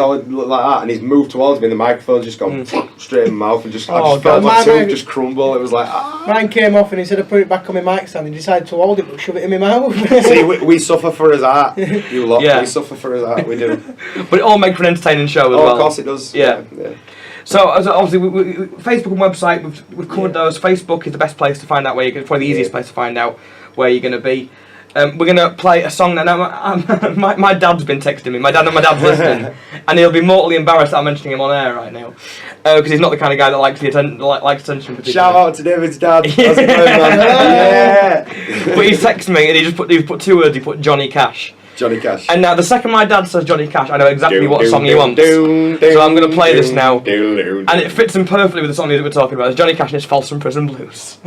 would look like that, and he's moved towards me, and the microphone's just gone straight in my mouth, and I just felt my tooth just crumble. It was like, Mine came off, and instead of putting it back on my mic stand, he decided to hold it but shove it in my mouth. See, we suffer for his art. You lot, we suffer for his art. We do. But it all makes for an entertaining show as well. Of course it does. Yeah. So obviously, Facebook and website, we've covered those. Facebook is the best place to find out it's probably the easiest place to find out where you're going to be. We're going to play a song now. My dad's been texting me. My dad's listening, and he'll be mortally embarrassed that I'm mentioning him on air right now, because he's not the kind of guy that likes likes attention. Particularly. Shout out to David's dad. How's it going, man? Yeah. But he's texted me, and he put 2 words. He put Johnny Cash. Johnny Cash. And now the second my dad says Johnny Cash, I know exactly what song he wants. So I'm going to play this now, and it fits in perfectly with the song that we're talking about. It's Johnny Cash and his Falls from Prison Blues.